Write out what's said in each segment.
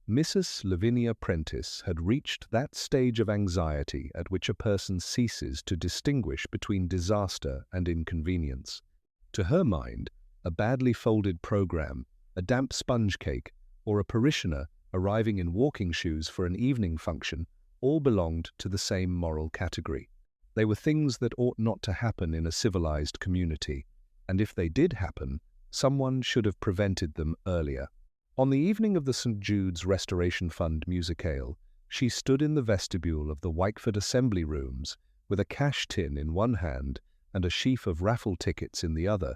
Mrs. Lavinia Prentice had reached that stage of anxiety at which a person ceases to distinguish between disaster and inconvenience. To her mind, a badly folded program, a damp sponge cake, or a parishioner arriving in walking shoes for an evening function all belonged to the same moral category. They were things that ought not to happen in a civilized community, and if they did happen, someone should have prevented them earlier. On the evening of the St. Jude's Restoration Fund musicale, she stood in the vestibule of the Wykeford Assembly Rooms with a cash tin in one hand and a sheaf of raffle tickets in the other,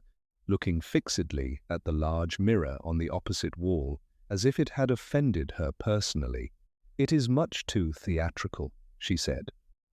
looking fixedly at the large mirror on the opposite wall as if it had offended her personally. "It is much too theatrical," she said.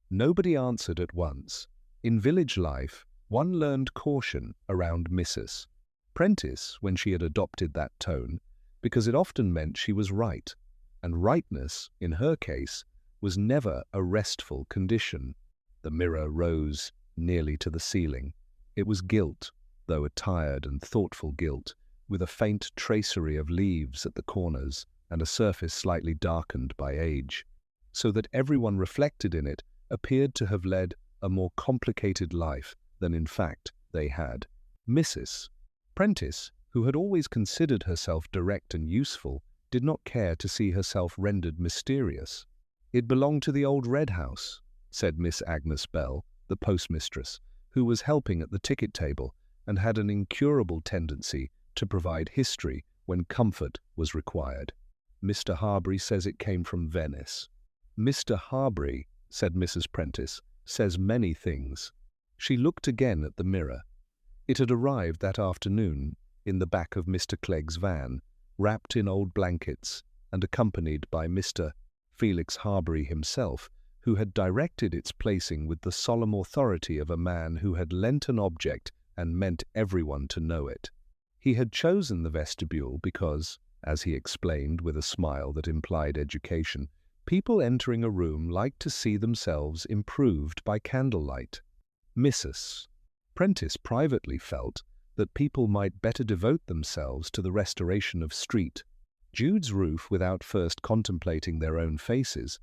Nobody answered at once. In village life, one learned caution around Mrs. Prentice when she had adopted that tone, because it often meant she was right, and rightness, in her case, was never a restful condition. The mirror rose nearly to the ceiling. It was gilt, though a tired and thoughtful gilt, with a faint tracery of leaves at the corners and a surface slightly darkened by age, so that everyone reflected in it appeared to have led a more complicated life than in fact they had. Mrs. Prentice, who had always considered herself direct and useful, did not care to see herself rendered mysterious. "It belonged to the old Red House," said Miss Agnes Bell, the postmistress, who was helping at the ticket table and had an incurable tendency to provide history when comfort was required. "Mr. Harbury says it came from Venice." "Mr. Harbury," said Mrs. Prentice, "says many things." She looked again at the mirror. It had arrived that afternoon in the back of Mr. Clegg's van, wrapped in old blankets and accompanied by Mr. Felix Harbury himself, who had directed its placing with the solemn authority of a man who had lent an object and meant everyone to know it. He had chosen the vestibule because, as he explained with a smile that implied education, people entering a room liked to see themselves improved by candlelight. Mrs. Prentice privately felt that people might better devote themselves to the restoration of St. Jude's roof without first contemplating their own faces,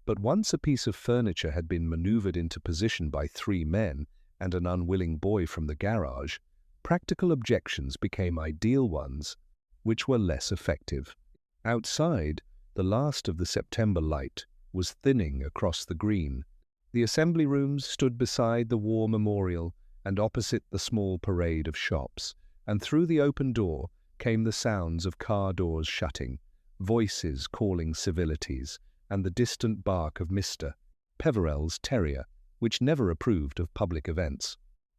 but once a piece of furniture had been maneuvered into position by 3 men and an unwilling boy from the garage, practical objections became ideal ones, which were less effective. Outside, the last of the September light was thinning across the green. The assembly rooms stood beside the war memorial and opposite the small parade of shops, and through the open door came the sounds of car doors shutting, voices calling civilities, and the distant bark of Mr. Peverell's terrier, which never approved of public events.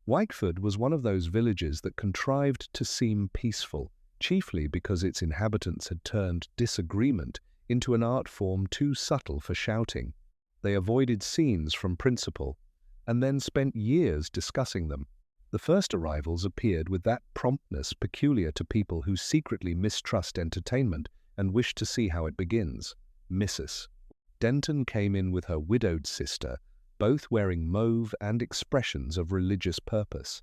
Wykeford was one of those villages that contrived to seem peaceful, chiefly because its inhabitants had turned disagreement into an art form too subtle for shouting. They avoided scenes from principle, and then spent years discussing them. The first arrivals appeared with that promptness peculiar to people who secretly mistrust entertainment and wish to see how it begins. Mrs. Denton came in with her widowed sister, both wearing mauve and expressions of religious purpose.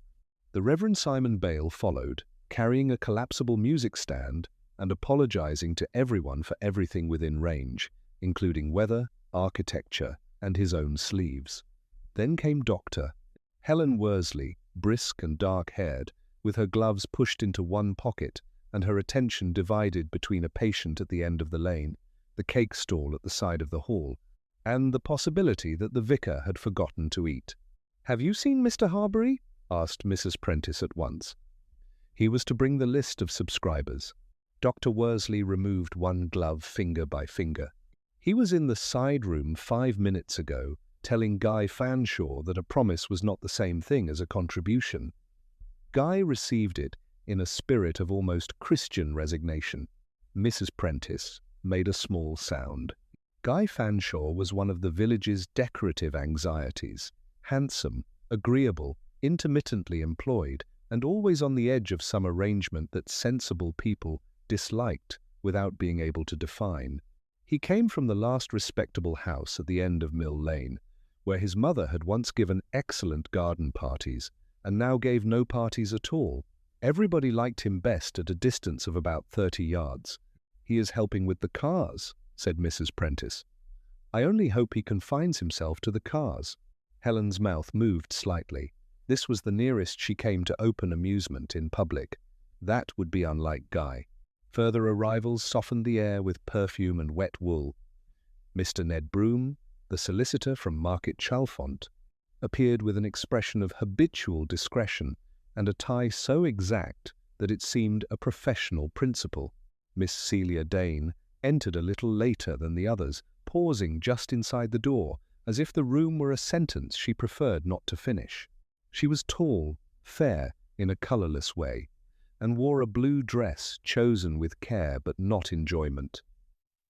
The Reverend Simon Bale followed, carrying a collapsible music stand and apologizing to everyone for everything within range, including weather, architecture, and his own sleeves. Then came Dr. Helen Worsley, brisk and dark-haired, with her gloves pushed into one pocket and her attention divided between a patient at the end of the lane, the cake stall at the side of the hall, and the possibility that the vicar had forgotten to eat. "Have you seen Mr. Harbury?" asked Mrs. Prentice at once. He was to bring the list of subscribers. Dr. Worsley removed one glove finger by finger. "He was in the side room 5 minutes ago, telling Guy Fanshaw that a promise was not the same thing as a contribution." Guy received it in a spirit of almost Christian resignation. Mrs. Prentice made a small sound. Guy Fanshaw was one of the village's decorative anxieties, handsome, agreeable, intermittently employed, and always on the edge of some arrangement that sensible people disliked without being able to define. He came from the last respectable house at the end of Mill Lane, where his mother had once given excellent garden parties and now gave no parties at all. Everybody liked him best at a distance of about 30 yards. "He is helping with the cars," said Mrs. Prentice. "I only hope he confines himself to the cars." Helen's mouth moved slightly. This was the nearest she came to open amusement in public. That would be unlike Guy. Further arrivals softened the air with perfume and wet wool. Mr. Ned Broome, the solicitor from Market Chalfont, appeared with an expression of habitual discretion and a tie so exact that it seemed a professional principle. Miss Celia Dane entered a little later than the others, pausing just inside the door, as if the room were a sentence she preferred not to finish. She was tall, fair in a colourless way, and wore a blue dress chosen with care but not enjoyment.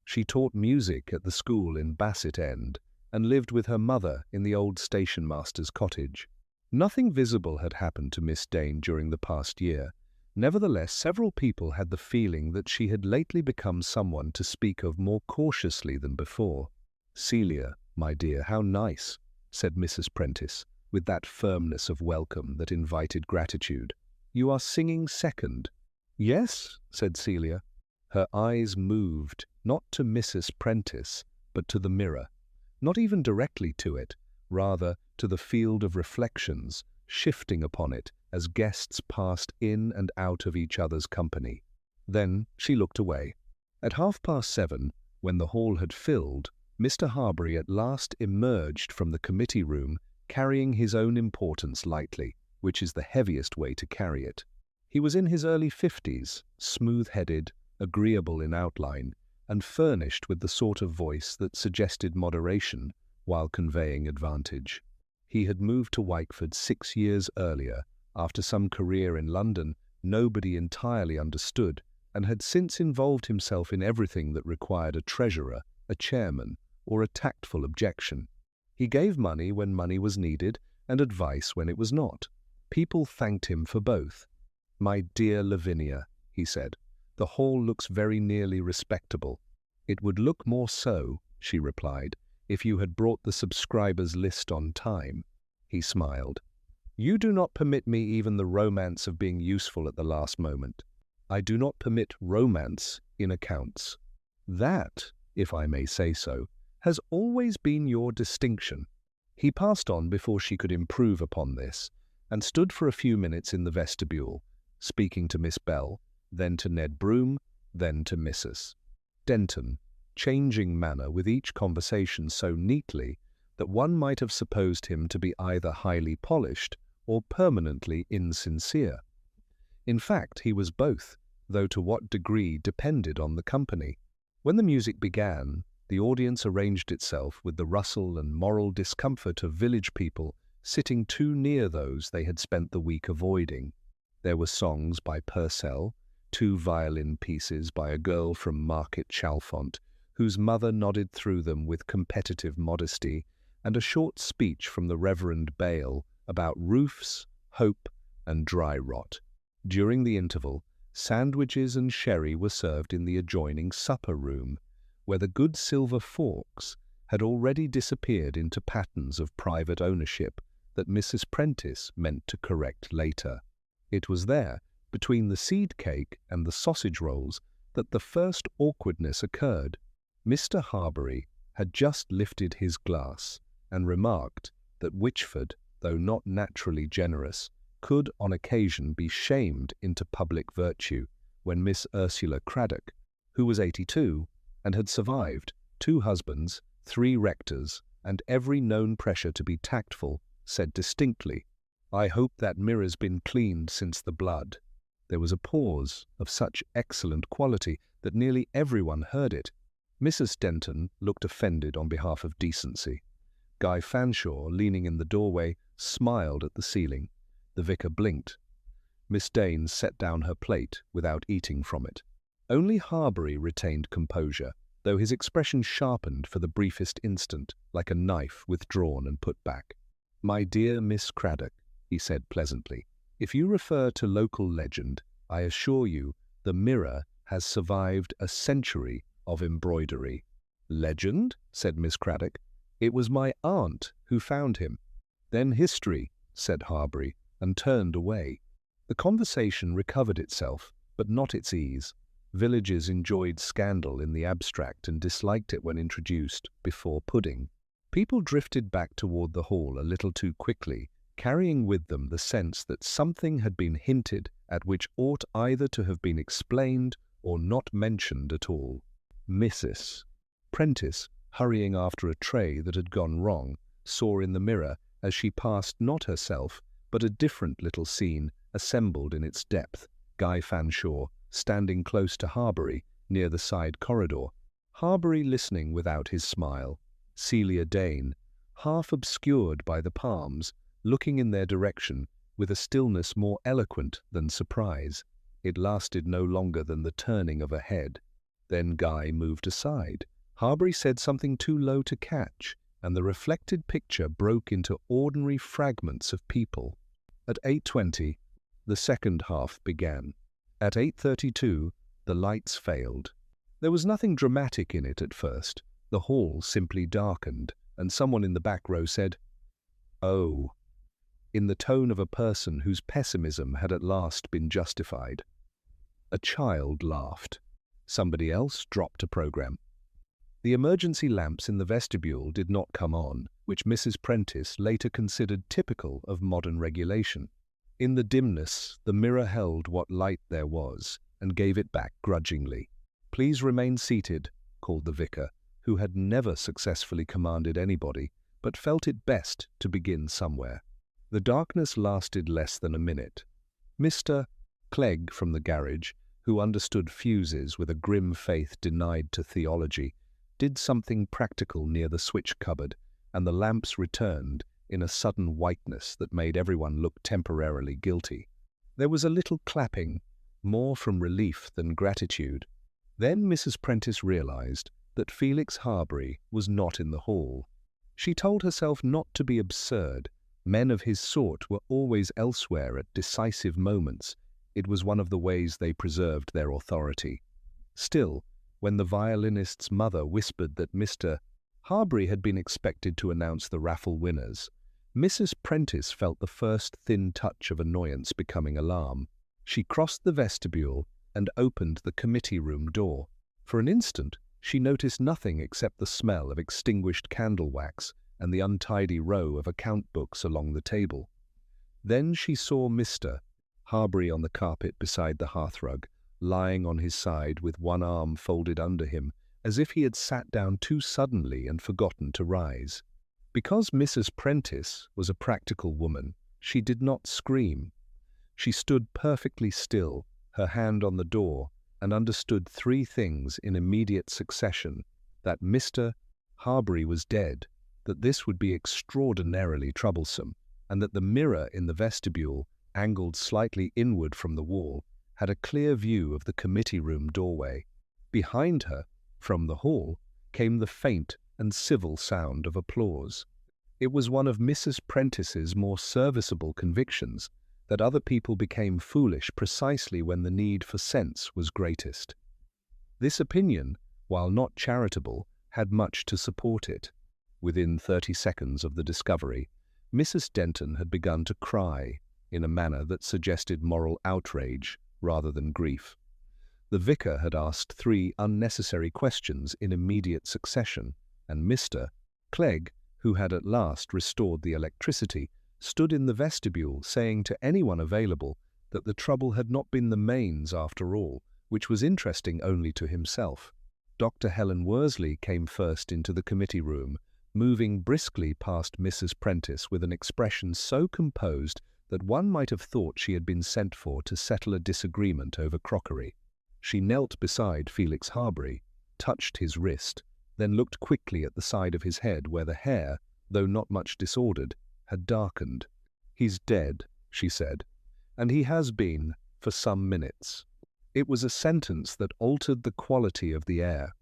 She taught music at the school in Bassett End and lived with her mother in the old station-master's cottage. Nothing visible had happened to Miss Dane during the past year. Nevertheless, several people had the feeling that she had lately become someone to speak of more cautiously than before. "Celia, my dear, how nice," said Mrs. Prentice, with that firmness of welcome that invited gratitude. "You are singing second." "Yes," said Celia. Her eyes moved, not to Mrs. Prentice, but to the mirror. Not even directly to it, rather to the field of reflections, shifting upon it as guests passed in and out of each other's company. Then she looked away. At 7:30, when the hall had filled, Mr. Harbury at last emerged from the committee room, carrying his own importance lightly, which is the heaviest way to carry it. He was in his early 50s, smooth-headed, agreeable in outline, and furnished with the sort of voice that suggested moderation while conveying advantage. He had moved to Wykeford 6 years earlier, after some career in London nobody entirely understood, and had since involved himself in everything that required a treasurer, a chairman, or a tactful objection. He gave money when money was needed, and advice when it was not. People thanked him for both. "My dear Lavinia," he said, "the hall looks very nearly respectable." "It would look more so," she replied, "if you had brought the subscribers' list on time." He smiled. "You do not permit me even the romance of being useful at the last moment. I do not permit romance in accounts. That, if I may say so, has always been your distinction." He passed on before she could improve upon this, and stood for a few minutes in the vestibule, speaking to Miss Bell, then to Ned Broome, then to Mrs. Denton, changing manner with each conversation so neatly that one might have supposed him to be either highly polished or permanently insincere. In fact, he was both, though to what degree depended on the company. When the music began, the audience arranged itself with the rustle and moral discomfort of village people sitting too near those they had spent the week avoiding. There were songs by Purcell, 2 violin pieces by a girl from Market Chalfont, whose mother nodded through them with competitive modesty, and a short speech from the Reverend Vale about roofs, hope, and dry rot. During the interval, sandwiches and sherry were served in the adjoining supper room, where the good silver forks had already disappeared into patterns of private ownership that Mrs. Prentice meant to correct later. It was there, between the seed cake and the sausage rolls, that the first awkwardness occurred. Mr. Harbury had just lifted his glass and remarked that Witchford, though not naturally generous, could on occasion be shamed into public virtue, when Miss Ursula Craddock, who was 82 and had survived 2 husbands, 3 rectors, and every known pressure to be tactful, said distinctly, "I hope that mirror's been cleaned since the blood." There was a pause of such excellent quality that nearly everyone heard it. Mrs. Denton looked offended on behalf of decency. Guy Fanshaw, leaning in the doorway, smiled at the ceiling. The vicar blinked. Miss Dane set down her plate without eating from it. Only Harbury retained composure, though his expression sharpened for the briefest instant, like a knife withdrawn and put back. "My dear Miss Craddock," he said pleasantly, "if you refer to local legend, I assure you the mirror has survived a century of embroidery." "Legend?" said Miss Craddock. "It was my aunt who found him." "Then history," said Harbury, and turned away. The conversation recovered itself, but not its ease. Villages enjoyed scandal in the abstract and disliked it when introduced before pudding. People drifted back toward the hall a little too quickly, carrying with them the sense that something had been hinted at which ought either to have been explained or not mentioned at all. Mrs. Prentice, hurrying after a tray that had gone wrong, saw in the mirror, as she passed not herself, but a different little scene assembled in its depth. Guy Fanshaw, standing close to Harbury, near the side corridor, Harbury listening without his smile. Celia Dane, half obscured by the palms, looking in their direction with a stillness more eloquent than surprise. It lasted no longer than the turning of a head. Then Guy moved aside. Harbury said something too low to catch, and the reflected picture broke into ordinary fragments of people. At 8:20, the second half began. At 8:32, the lights failed. There was nothing dramatic in it at first. The hall simply darkened, and someone in the back row said, "Oh," in the tone of a person whose pessimism had at last been justified. A child laughed. Somebody else dropped a program. The emergency lamps in the vestibule did not come on, which Mrs. Prentice later considered typical of modern regulation. In the dimness, the mirror held what light there was, and gave it back grudgingly. "Please remain seated," called the vicar, who had never successfully commanded anybody, but felt it best to begin somewhere. The darkness lasted less than a minute. Mr. Clegg from the garage, who understood fuses with a grim faith denied to theology, did something practical near the switch cupboard, and the lamps returned in a sudden whiteness that made everyone look temporarily guilty. There was a little clapping, more from relief than gratitude. Then Mrs. Prentice realized that Felix Harbury was not in the hall. She told herself not to be absurd. Men of his sort were always elsewhere at decisive moments. It was one of the ways they preserved their authority. Still, when the violinist's mother whispered that Mr. Harbury had been expected to announce the raffle winners, Mrs. Prentice felt the first thin touch of annoyance becoming alarm. She crossed the vestibule and opened the committee room door. For an instant, she noticed nothing except the smell of extinguished candle wax and the untidy row of account books along the table. Then she saw Mr. Harbury on the carpet beside the hearthrug, lying on his side with one arm folded under him, as if he had sat down too suddenly and forgotten to rise. Because Mrs. Prentice was a practical woman, she did not scream. She stood perfectly still, her hand on the door, and understood three things in immediate succession: that Mr. Harbury was dead, that this would be extraordinarily troublesome, and that the mirror in the vestibule, angled slightly inward from the wall, had a clear view of the committee room doorway. Behind her, from the hall, came the faint and civil sound of applause. It was one of Mrs. Prentice's more serviceable convictions that other people became foolish precisely when the need for sense was greatest. This opinion, while not charitable, had much to support it. Within 30 seconds of the discovery, Mrs. Denton had begun to cry in a manner that suggested moral outrage rather than grief. The vicar had asked 3 unnecessary questions in immediate succession, and Mr. Clegg, who had at last restored the electricity, stood in the vestibule saying to anyone available that the trouble had not been the mains after all, which was interesting only to himself. Dr. Helen Worsley came first into the committee room, moving briskly past Mrs. Prentice with an expression so composed that one might have thought she had been sent for to settle a disagreement over crockery. She knelt beside Felix Harbury, touched his wrist, then looked quickly at the side of his head where the hair, though not much disordered, had darkened. "He's dead," she said, "and he has been for some minutes." It was a sentence that altered the quality of the air.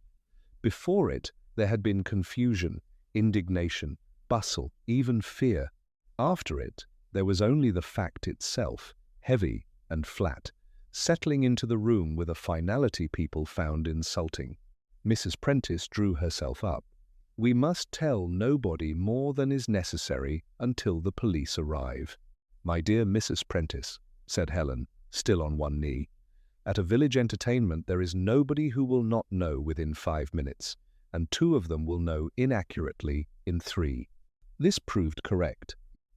Before it, there had been confusion, indignation, bustle, even fear. After it, there was only the fact itself, heavy and flat, settling into the room with a finality people found insulting. Mrs. Prentice drew herself up. "We must tell nobody more than is necessary until the police arrive." "My dear Mrs. Prentice," said Helen, still on one knee, At a village entertainment, there is nobody who will not know within 5 minutes, and 2 of them will know inaccurately in 3. This proved correct.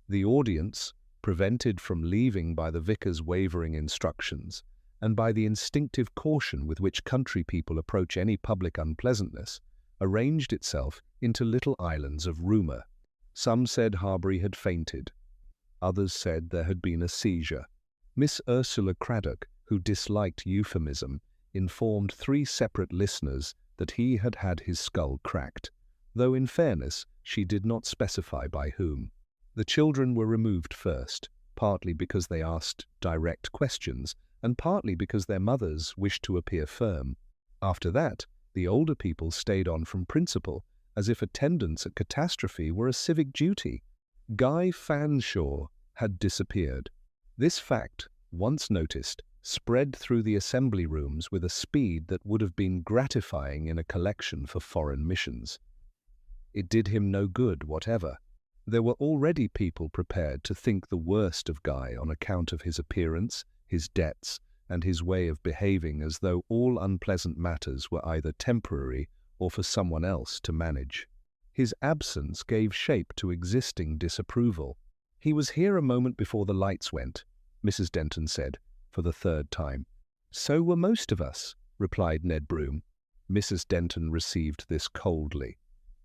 The audience, prevented from leaving by the vicar's wavering instructions, and by the instinctive caution with which country people approach any public unpleasantness, arranged itself into little islands of rumour. Some said Harbury had fainted. Others said there had been a seizure. Miss Ursula Craddock, who disliked euphemism, informed 3 separate listeners that he had had his skull cracked, though in fairness she did not specify by whom. The children were removed first, partly because they asked direct questions, and partly because their mothers wished to appear firm. After that, the older people stayed on from principle, as if attendance at catastrophe were a civic duty. Guy Fanshaw had disappeared. This fact, once noticed, spread through the assembly rooms with a speed that would have been gratifying in a collection for foreign missions. It did him no good whatever. There were already people prepared to think the worst of Guy on account of his appearance, his debts, and his way of behaving, as though all unpleasant matters were either temporary or for someone else to manage. His absence gave shape to existing disapproval. "He was here a moment before the lights went," Mrs. Denton said, for the 3rd time. "So were most of us," replied Ned Broom. Mrs. Denton received this coldly.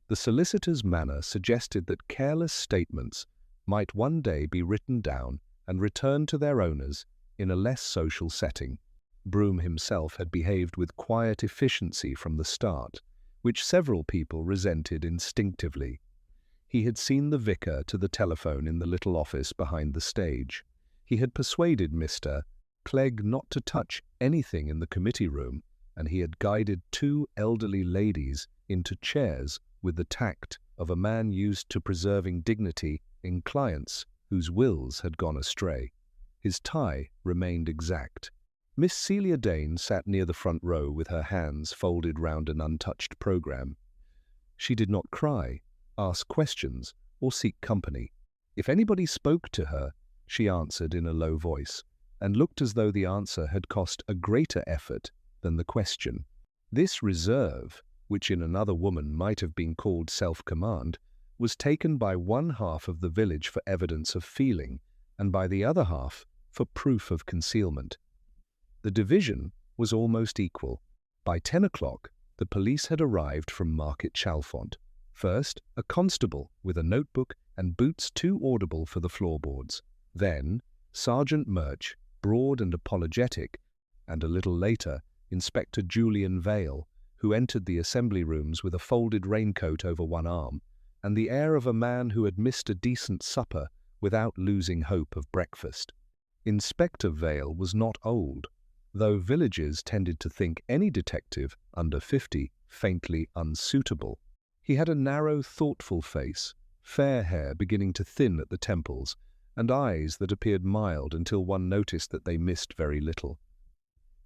The solicitor's manner suggested that careless statements might one day be written down and returned to their owners in a less social setting. Broom himself had behaved with quiet efficiency from the start, which several people resented instinctively. He had seen the vicar to the telephone in the little office behind the stage. He had persuaded Mr. Clegg not to touch anything in the committee room, and he had guided 2 elderly ladies into chairs with the tact of a man used to preserving dignity in clients whose wills had gone astray. His tie remained exact. Miss Celia Dane sat near the front row with her hands folded round an untouched programme. She did not cry, ask questions, or seek company. If anybody spoke to her, she answered in a low voice, and looked as though the answer had cost a greater effort than the question. This reserve, which in another woman might have been called self-command, was taken by one half of the village for evidence of feeling, and by the other half for proof of concealment. The division was almost equal. By 10 o'clock, the police had arrived from Market Chalfont. First, a constable with a notebook and boots too audible for the floorboards. Then, Sergeant Murch, broad and apologetic, and a little later, Inspector Julian Vale, who entered the assembly rooms with a folded raincoat over one arm, and the air of a man who had missed a decent supper without losing hope of breakfast. Inspector Vale was not old, though villagers tended to think any detective under 50 faintly unsuitable. He had a narrow, thoughtful face, fair hair beginning to thin at the temples, and eyes that appeared mild until one noticed that they missed very little.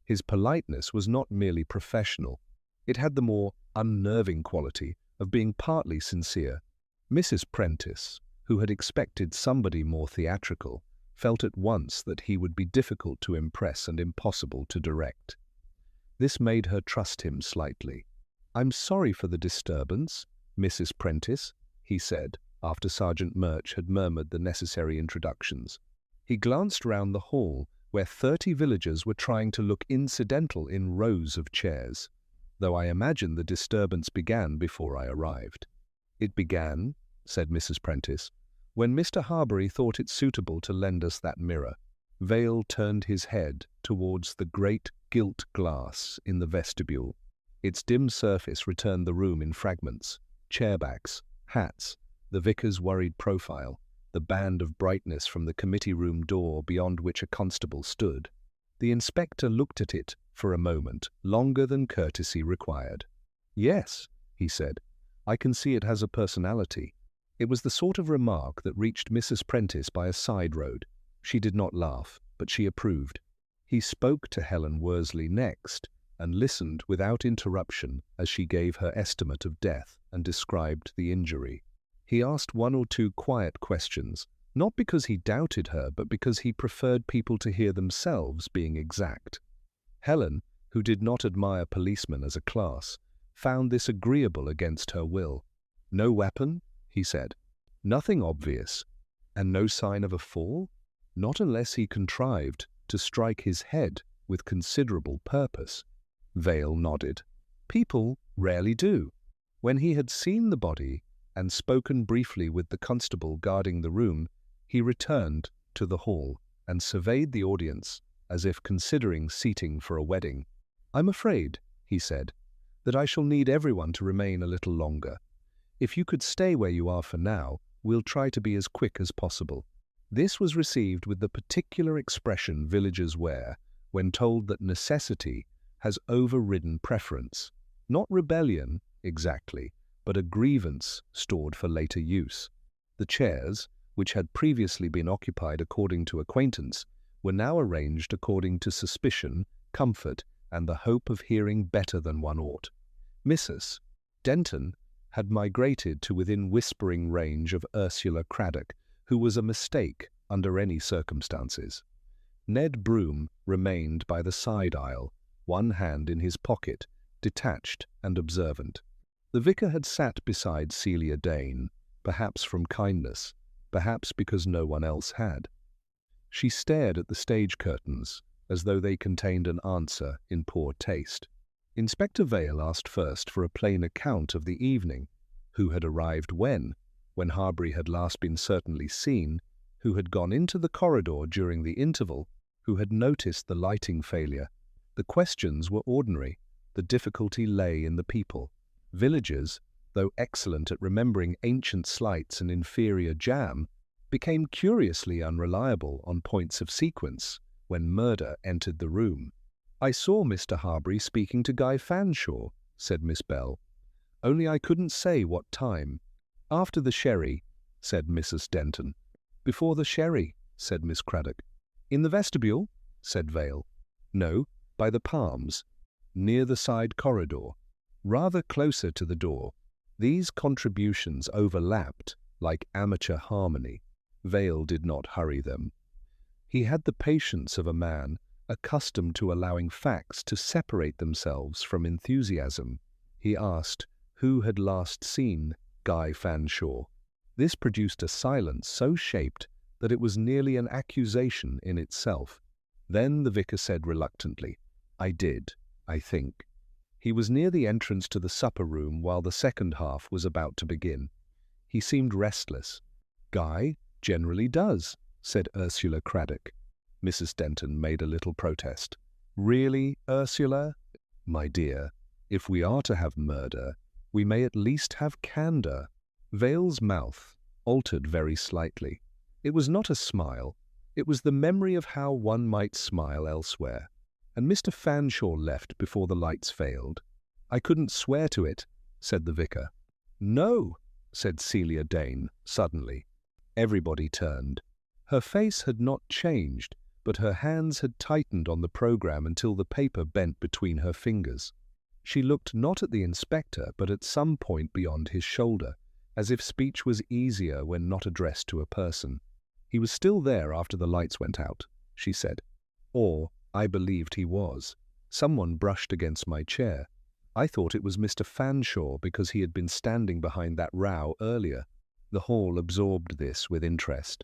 His politeness was not merely professional. It had the more unnerving quality of being partly sincere. Mrs. Prentice, who had expected somebody more theatrical, felt at once that he would be difficult to impress and impossible to direct. This made her trust him slightly. "I'm sorry for the disturbance, Mrs. Prentice," he said, after Sergeant Murch had murmured the necessary introductions. He glanced round the hall, where 30 villagers were trying to look incidental in rows of chairs, though I imagine the disturbance began before I arrived. "It began," said Mrs. Prentice, "when Mr. Harbury thought it suitable to lend us that mirror." Vale turned his head towards the great gilt glass in the vestibule. Its dim surface returned the room in fragments: chairbacks, hats, the vicar's worried profile, the band of brightness from the committee room door beyond which a constable stood. The inspector looked at it for a moment, longer than courtesy required. "Yes," he said, "I can see it has a personality." It was the sort of remark that reached Mrs. Prentice by a side road. She did not laugh, but she approved. He spoke to Helen Worsley next, and listened without interruption as she gave her estimate of death and described the injury. He asked 1 or 2 quiet questions, not because he doubted her, but because he preferred people to hear themselves being exact. Helen, who did not admire policemen as a class, found this agreeable against her will. "No weapon?" he said. "Nothing obvious. And no sign of a fall? Not unless he contrived to strike his head with considerable purpose." Vale nodded. "People rarely do." When he had seen the body and spoken briefly with the constable guarding the room, he returned to the hall and surveyed the audience as if considering seating for a wedding. "I'm afraid," he said, "that I shall need everyone to remain a little longer. If you could stay where you are for now, we'll try to be as quick as possible." This was received with the particular expression villagers wear when told that necessity has overridden preference. Not rebellion, exactly, but a grievance stored for later use. The chairs, which had previously been occupied according to acquaintance, were now arranged according to suspicion, comfort, and the hope of hearing better than one ought. Mrs. Denton had migrated to within whispering range of Ursula Craddock, who was a mistake under any circumstances. Ned Broom remained by the side aisle, one hand in his pocket, detached and observant. The vicar had sat beside Celia Dane, perhaps from kindness, perhaps because no one else had. She stared at the stage curtains as though they contained an answer in poor taste. Inspector Vale asked first for a plain account of the evening. Who had arrived when Harbury had last been certainly seen, who had gone into the corridor during the interval, who had noticed the lighting failure. The questions were ordinary. The difficulty lay in the people. Villagers, though excellent at remembering ancient sleights and inferior jam, became curiously unreliable on points of sequence when murder entered the room. "I saw Mr. Harbury speaking to Guy Fanshaw," said Miss Bell. "Only I couldn't say what time." "After the sherry," said Mrs. Denton. "Before the sherry," said Miss Craddock. "In the vestibule?" said Vale. "No, by the palms, near the side corridor, rather closer to the door." These contributions overlapped like amateur harmony. Vale did not hurry them. He had the patience of a man accustomed to allowing facts to separate themselves from enthusiasm. He asked who had last seen Guy Fanshaw. This produced a silence so shaped that it was nearly an accusation in itself. Then the vicar said reluctantly, "I did, I think." He was near the entrance to the supper room while the second half was about to begin. He seemed restless. "Guy generally does," said Ursula Craddock. Mrs. Denton made a little protest. "Really, Ursula? My dear, if we are to have murder, we may at least have candour." Vale's mouth altered very slightly. It was not a smile. It was the memory of how one might smile elsewhere. "And Mr. Fanshaw left before the lights failed." "I couldn't swear to it," said the vicar. "No," said Celia Dane suddenly. Everybody turned. Her face had not changed, but her hands had tightened on the program until the paper bent between her fingers. She looked not at the inspector but at some point beyond his shoulder, as if speech was easier when not addressed to a person. "He was still there after the lights went out," she said. "Or I believed he was. Someone brushed against my chair. I thought it was Mr. Fanshaw because he had been standing behind that row earlier." The hall absorbed this with interest.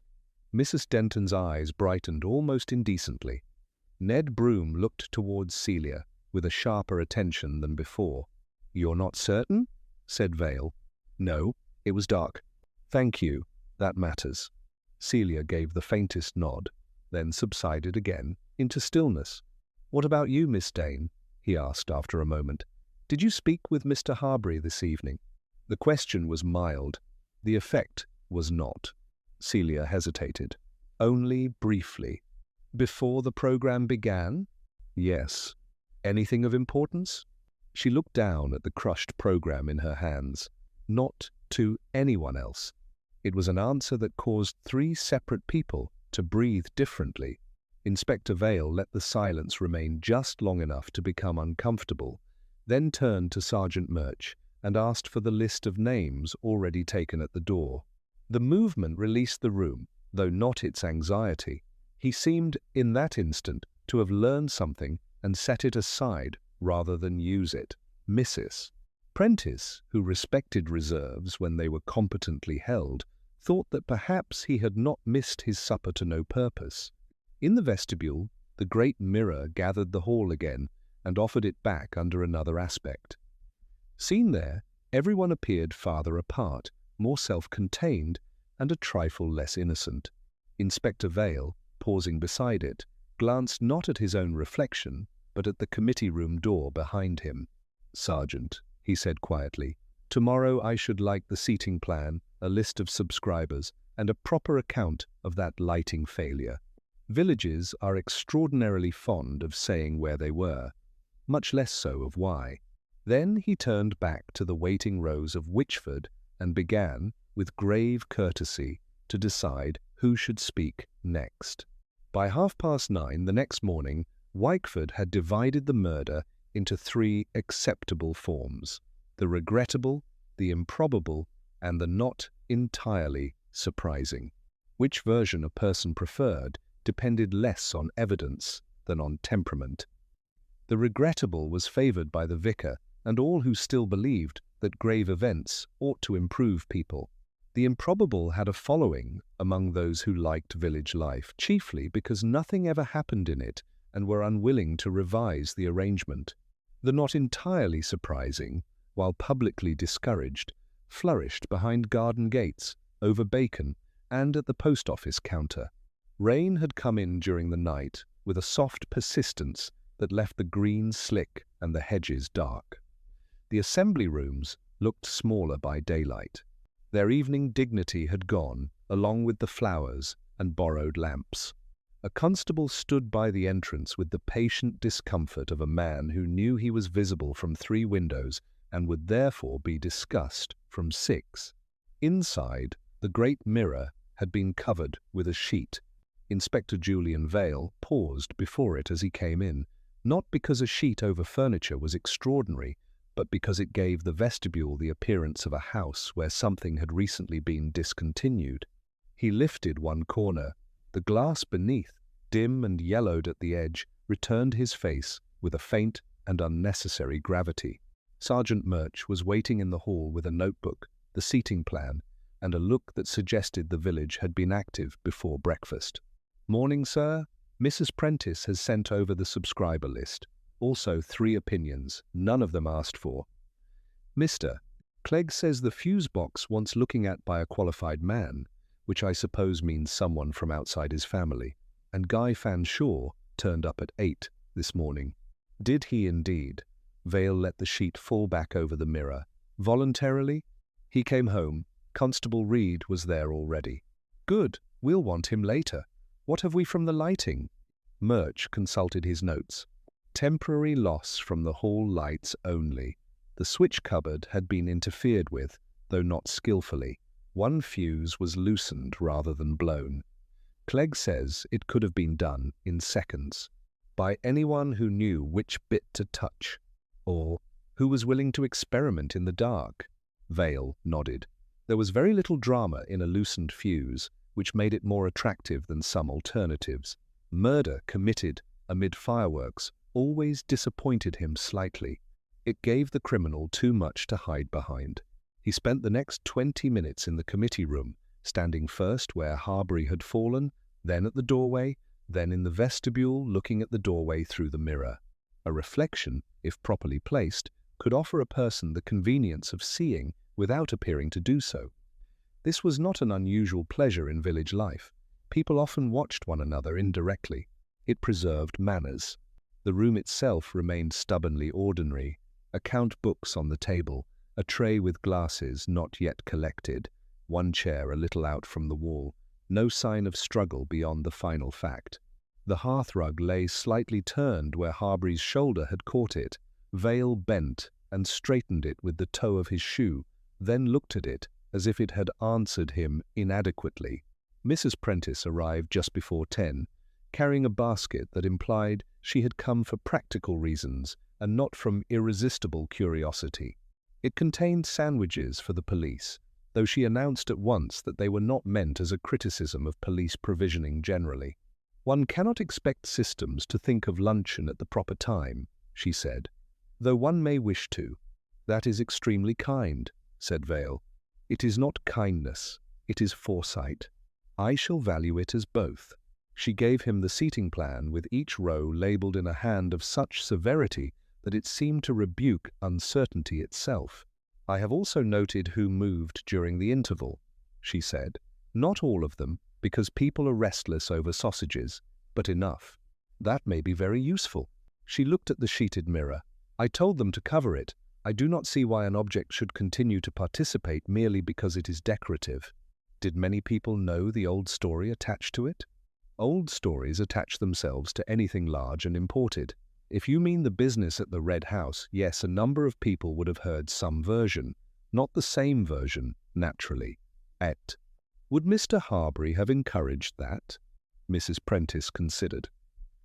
Mrs. Denton's eyes brightened almost indecently. Ned Broom looked towards Celia with a sharper attention than before. "You're not certain?" said Vale. "No, it was dark." "Thank you, that matters." Celia gave the faintest nod, then subsided again into stillness. "What about you, Miss Dane?" he asked after a moment. "Did you speak with Mr. Harbury this evening?" The question was mild. The effect was not. Celia hesitated. "Only briefly." "Before the program began?" "Yes." "Anything of importance?" She looked down at the crushed program in her hands. "Not to anyone else." It was an answer that caused three separate people to breathe differently. Inspector Vale let the silence remain just long enough to become uncomfortable, then turned to Sergeant Murch and asked for the list of names already taken at the door. The movement released the room, though not its anxiety. He seemed, in that instant, to have learned something and set it aside rather than use it. Mrs. Prentice, who respected reserves when they were competently held, thought that perhaps he had not missed his supper to no purpose. In the vestibule, the great mirror gathered the hall again and offered it back under another aspect. Seen there, everyone appeared farther apart, more self-contained, and a trifle less innocent. Inspector Vale, pausing beside it, glanced not at his own reflection, but at the committee room door behind him. "Sergeant," he said quietly, "tomorrow I should like the seating plan, a list of subscribers, and a proper account of that lighting failure. Villages are extraordinarily fond of saying where they were, much less so of why." Then he turned back to the waiting rows of Witchford and began, with grave courtesy, to decide who should speak next. By 9:30 the next morning, Wykeford had divided the murder into 3 acceptable forms: the regrettable, the improbable, and the not entirely surprising. Which version a person preferred depended less on evidence than on temperament. The regrettable was favoured by the vicar and all who still believed that grave events ought to improve people. The improbable had a following among those who liked village life, chiefly because nothing ever happened in it and were unwilling to revise the arrangement. The not entirely surprising, while publicly discouraged, flourished behind garden gates, over bacon, and at the post office counter. Rain had come in during the night with a soft persistence that left the greens slick and the hedges dark. The assembly rooms looked smaller by daylight. Their evening dignity had gone, along with the flowers and borrowed lamps. A constable stood by the entrance with the patient discomfort of a man who knew he was visible from 3 windows and would therefore be discussed from 6. Inside, the great mirror had been covered with a sheet. Inspector Julian Vale paused before it as he came in, not because a sheet over furniture was extraordinary, but because it gave the vestibule the appearance of a house where something had recently been discontinued. He lifted one corner. The glass beneath, dim and yellowed at the edge, returned his face with a faint and unnecessary gravity. Sergeant Murch was waiting in the hall with a notebook, the seating plan, and a look that suggested the village had been active before breakfast. "Morning, sir. Mrs. Prentice has sent over the subscriber list. Also 3 opinions, none of them asked for. Mr. Clegg says the fuse box wants looking at by a qualified man, which I suppose means someone from outside his family, and Guy Fanshaw turned up at 8 this morning." Did he indeed? Vale let the sheet fall back over the mirror. Voluntarily? He came home. Constable Reed was there already. "Good. We'll want him later. What have we from the lighting?" Murch consulted his notes. Temporary loss from the hall lights only. The switch cupboard had been interfered with, though not skillfully. One fuse was loosened rather than blown. Clegg says it could have been done in seconds, by anyone who knew which bit to touch, or who was willing to experiment in the dark. Vale nodded. There was very little drama in a loosened fuse, which made it more attractive than some alternatives. Murder committed amid fireworks always disappointed him slightly. It gave the criminal too much to hide behind. He spent the next 20 minutes in the committee room, standing first where Harbury had fallen, then at the doorway, then in the vestibule looking at the doorway through the mirror. A reflection, if properly placed, could offer a person the convenience of seeing without appearing to do so. This was not an unusual pleasure in village life. People often watched one another indirectly. It preserved manners. The room itself remained stubbornly ordinary. Account books on the table, a tray with glasses not yet collected, one chair a little out from the wall, no sign of struggle beyond the final fact. The hearthrug lay slightly turned where Harbury's shoulder had caught it. Vale bent and straightened it with the toe of his shoe, then looked at it as if it had answered him inadequately. Mrs. Prentice arrived just before 10, carrying a basket that implied she had come for practical reasons and not from irresistible curiosity. It contained sandwiches for the police, though she announced at once that they were not meant as a criticism of police provisioning generally. One cannot expect systems to think of luncheon at the proper time, she said, though one may wish to. That is extremely kind, said Vale. It is not kindness, it is foresight. I shall value it as both. She gave him the seating plan with each row labelled in a hand of such severity that it seemed to rebuke uncertainty itself. I have also noted who moved during the interval, she said. Not all of them, because people are restless over sausages, but enough. That may be very useful. She looked at the sheeted mirror. I told them to cover it. I do not see why an object should continue to participate merely because it is decorative. Did many people know the old story attached to it? Old stories attach themselves to anything large and imported. If you mean the business at the Red House, yes, a number of people would have heard some version, not the same version, naturally. Would Mr. Harbury have encouraged that? Mrs. Prentice considered.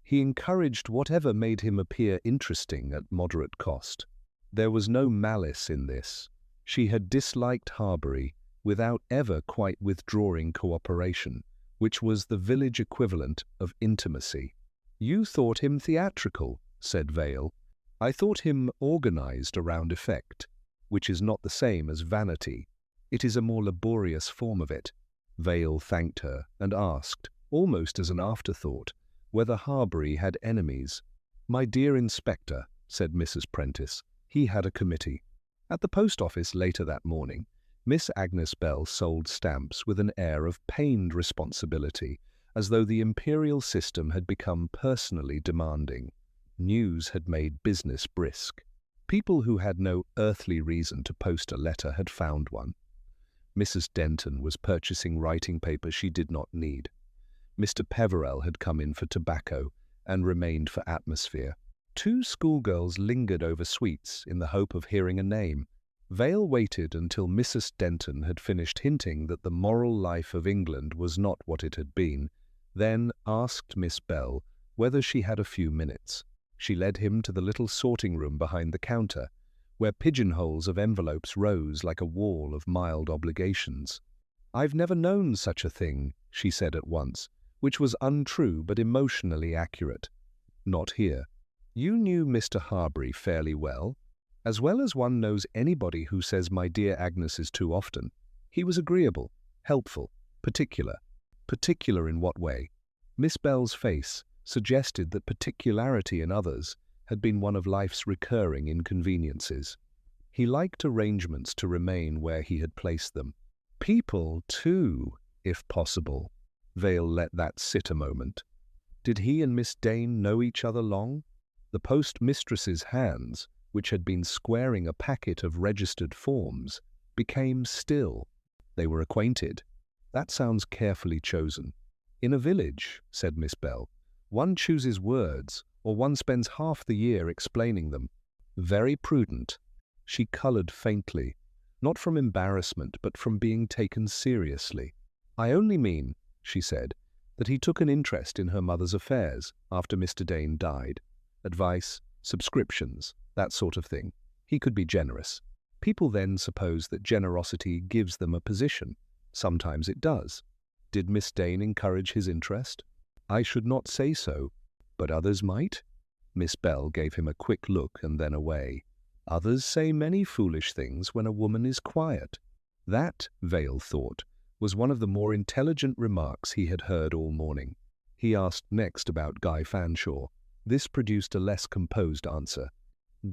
He encouraged whatever made him appear interesting at moderate cost. There was no malice in this. She had disliked Harbury without ever quite withdrawing cooperation, which was the village equivalent of intimacy. You thought him theatrical, said Vale. I thought him organized around effect, which is not the same as vanity. It is a more laborious form of it. Vale thanked her and asked, almost as an afterthought, whether Harbury had enemies. My dear Inspector, said Mrs. Prentice, he had a committee. At the post office later that morning, Miss Agnes Bell sold stamps with an air of pained responsibility, as though the imperial system had become personally demanding. News had made business brisk. People who had no earthly reason to post a letter had found one. Mrs. Denton was purchasing writing paper she did not need. Mr. Peverell had come in for tobacco and remained for atmosphere. 2 schoolgirls lingered over sweets in the hope of hearing a name. Vale waited until Mrs. Denton had finished hinting that the moral life of England was not what it had been, then asked Miss Bell whether she had a few minutes. She led him to the little sorting room behind the counter, where pigeonholes of envelopes rose like a wall of mild obligations. I've never known such a thing, she said at once, which was untrue but emotionally accurate. Not here. You knew Mr. Harbury fairly well as one knows anybody who says my dear Agnes is too often. He was agreeable, helpful, particular. Particular in what way? Miss Bell's face suggested that particularity in others had been one of life's recurring inconveniences. He liked arrangements to remain where he had placed them. People, too, if possible. Vale let that sit a moment. Did he and Miss Dane know each other long? The postmistress's hands, which had been squaring a packet of registered forms, became still. They were acquainted. That sounds carefully chosen. In a village, said Miss Bell, one chooses words, or one spends half the year explaining them. Very prudent. She coloured faintly, not from embarrassment, but from being taken seriously. I only mean, she said, that he took an interest in her mother's affairs after Mr. Dane died. Advice, subscriptions, that sort of thing. He could be generous. People then suppose that generosity gives them a position. Sometimes it does. Did Miss Dane encourage his interest? I should not say so, but others might. Miss Bell gave him a quick look and then away. Others say many foolish things when a woman is quiet. That, Vale thought, was one of the more intelligent remarks he had heard all morning. He asked next about Guy Fanshaw. This produced a less composed answer.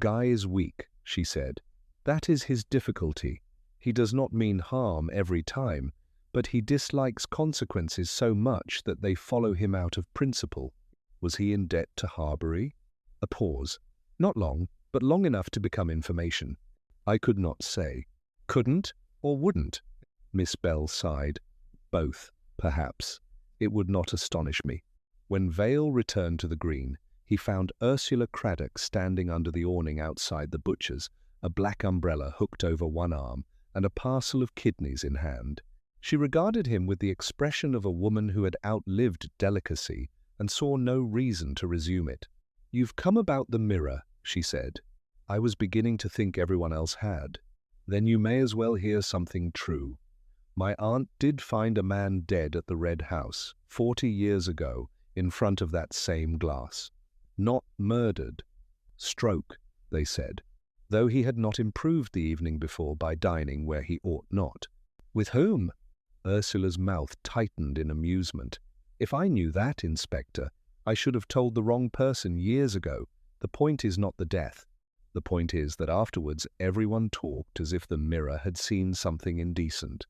Guy is weak, she said. That is his difficulty. He does not mean harm every time, but he dislikes consequences so much that they follow him out of principle. Was he in debt to Harbury? A pause. Not long, but long enough to become information. I could not say. Couldn't or wouldn't? Miss Bell sighed. Both, perhaps. It would not astonish me. When Vale returned to the green, he found Ursula Craddock standing under the awning outside the butcher's, a black umbrella hooked over one arm and a parcel of kidneys in hand. She regarded him with the expression of a woman who had outlived delicacy and saw no reason to resume it. You've come about the mirror, she said. I was beginning to think everyone else had. Then you may as well hear something true. My aunt did find a man dead at the Red House 40 years ago in front of that same glass. Not murdered. Stroke, they said, though he had not improved the evening before by dining where he ought not. With whom? Ursula's mouth tightened in amusement. If I knew that, Inspector, I should have told the wrong person years ago. The point is not the death. The point is that afterwards everyone talked as if the mirror had seen something indecent.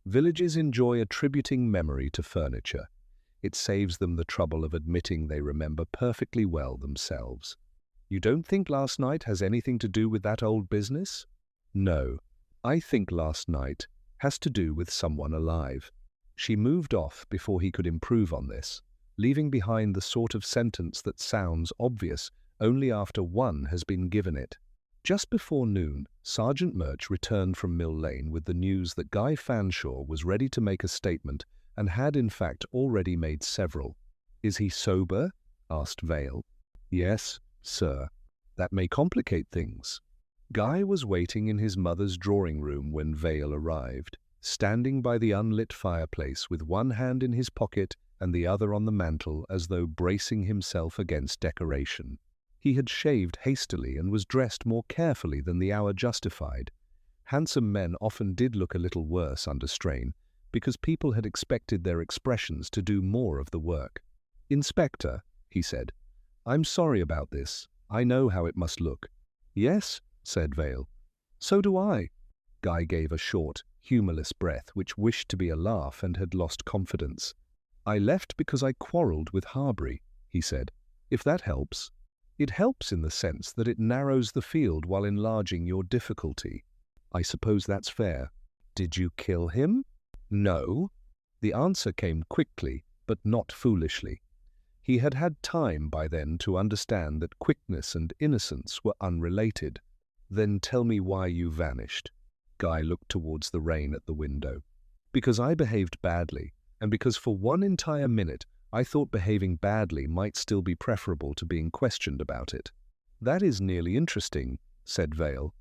Villages enjoy attributing memory to furniture. It saves them the trouble of admitting they remember perfectly well themselves. You don't think last night has anything to do with that old business? No, I think last night has to do with someone alive. She moved off before he could improve on this, leaving behind the sort of sentence that sounds obvious only after one has been given it. Just before noon, Sergeant Murch returned from Mill Lane with the news that Guy Fanshaw was ready to make a statement and had in fact already made several. "Is he sober?" asked Vale. "Yes, sir. That may complicate things." Guy was waiting in his mother's drawing room when Vale arrived, standing by the unlit fireplace with one hand in his pocket and the other on the mantel as though bracing himself against decoration. He had shaved hastily and was dressed more carefully than the hour justified. Handsome men often did look a little worse under strain, because people had expected their expressions to do more of the work. "Inspector," he said, "I'm sorry about this. I know how it must look." "Yes," said Vale. "So do I." Guy gave a short, humourless breath which wished to be a laugh and had lost confidence. "I left because I quarrelled with Harbury," he said. "If that helps." "It helps in the sense that it narrows the field while enlarging your difficulty." "I suppose that's fair." "Did you kill him?" "No." The answer came quickly, but not foolishly. He had had time by then to understand that quickness and innocence were unrelated. "Then tell me why you vanished." Guy looked towards the rain at the window. "Because I behaved badly, and because for one entire minute I thought behaving badly might still be preferable to being questioned about it." "That is nearly interesting," said Vale.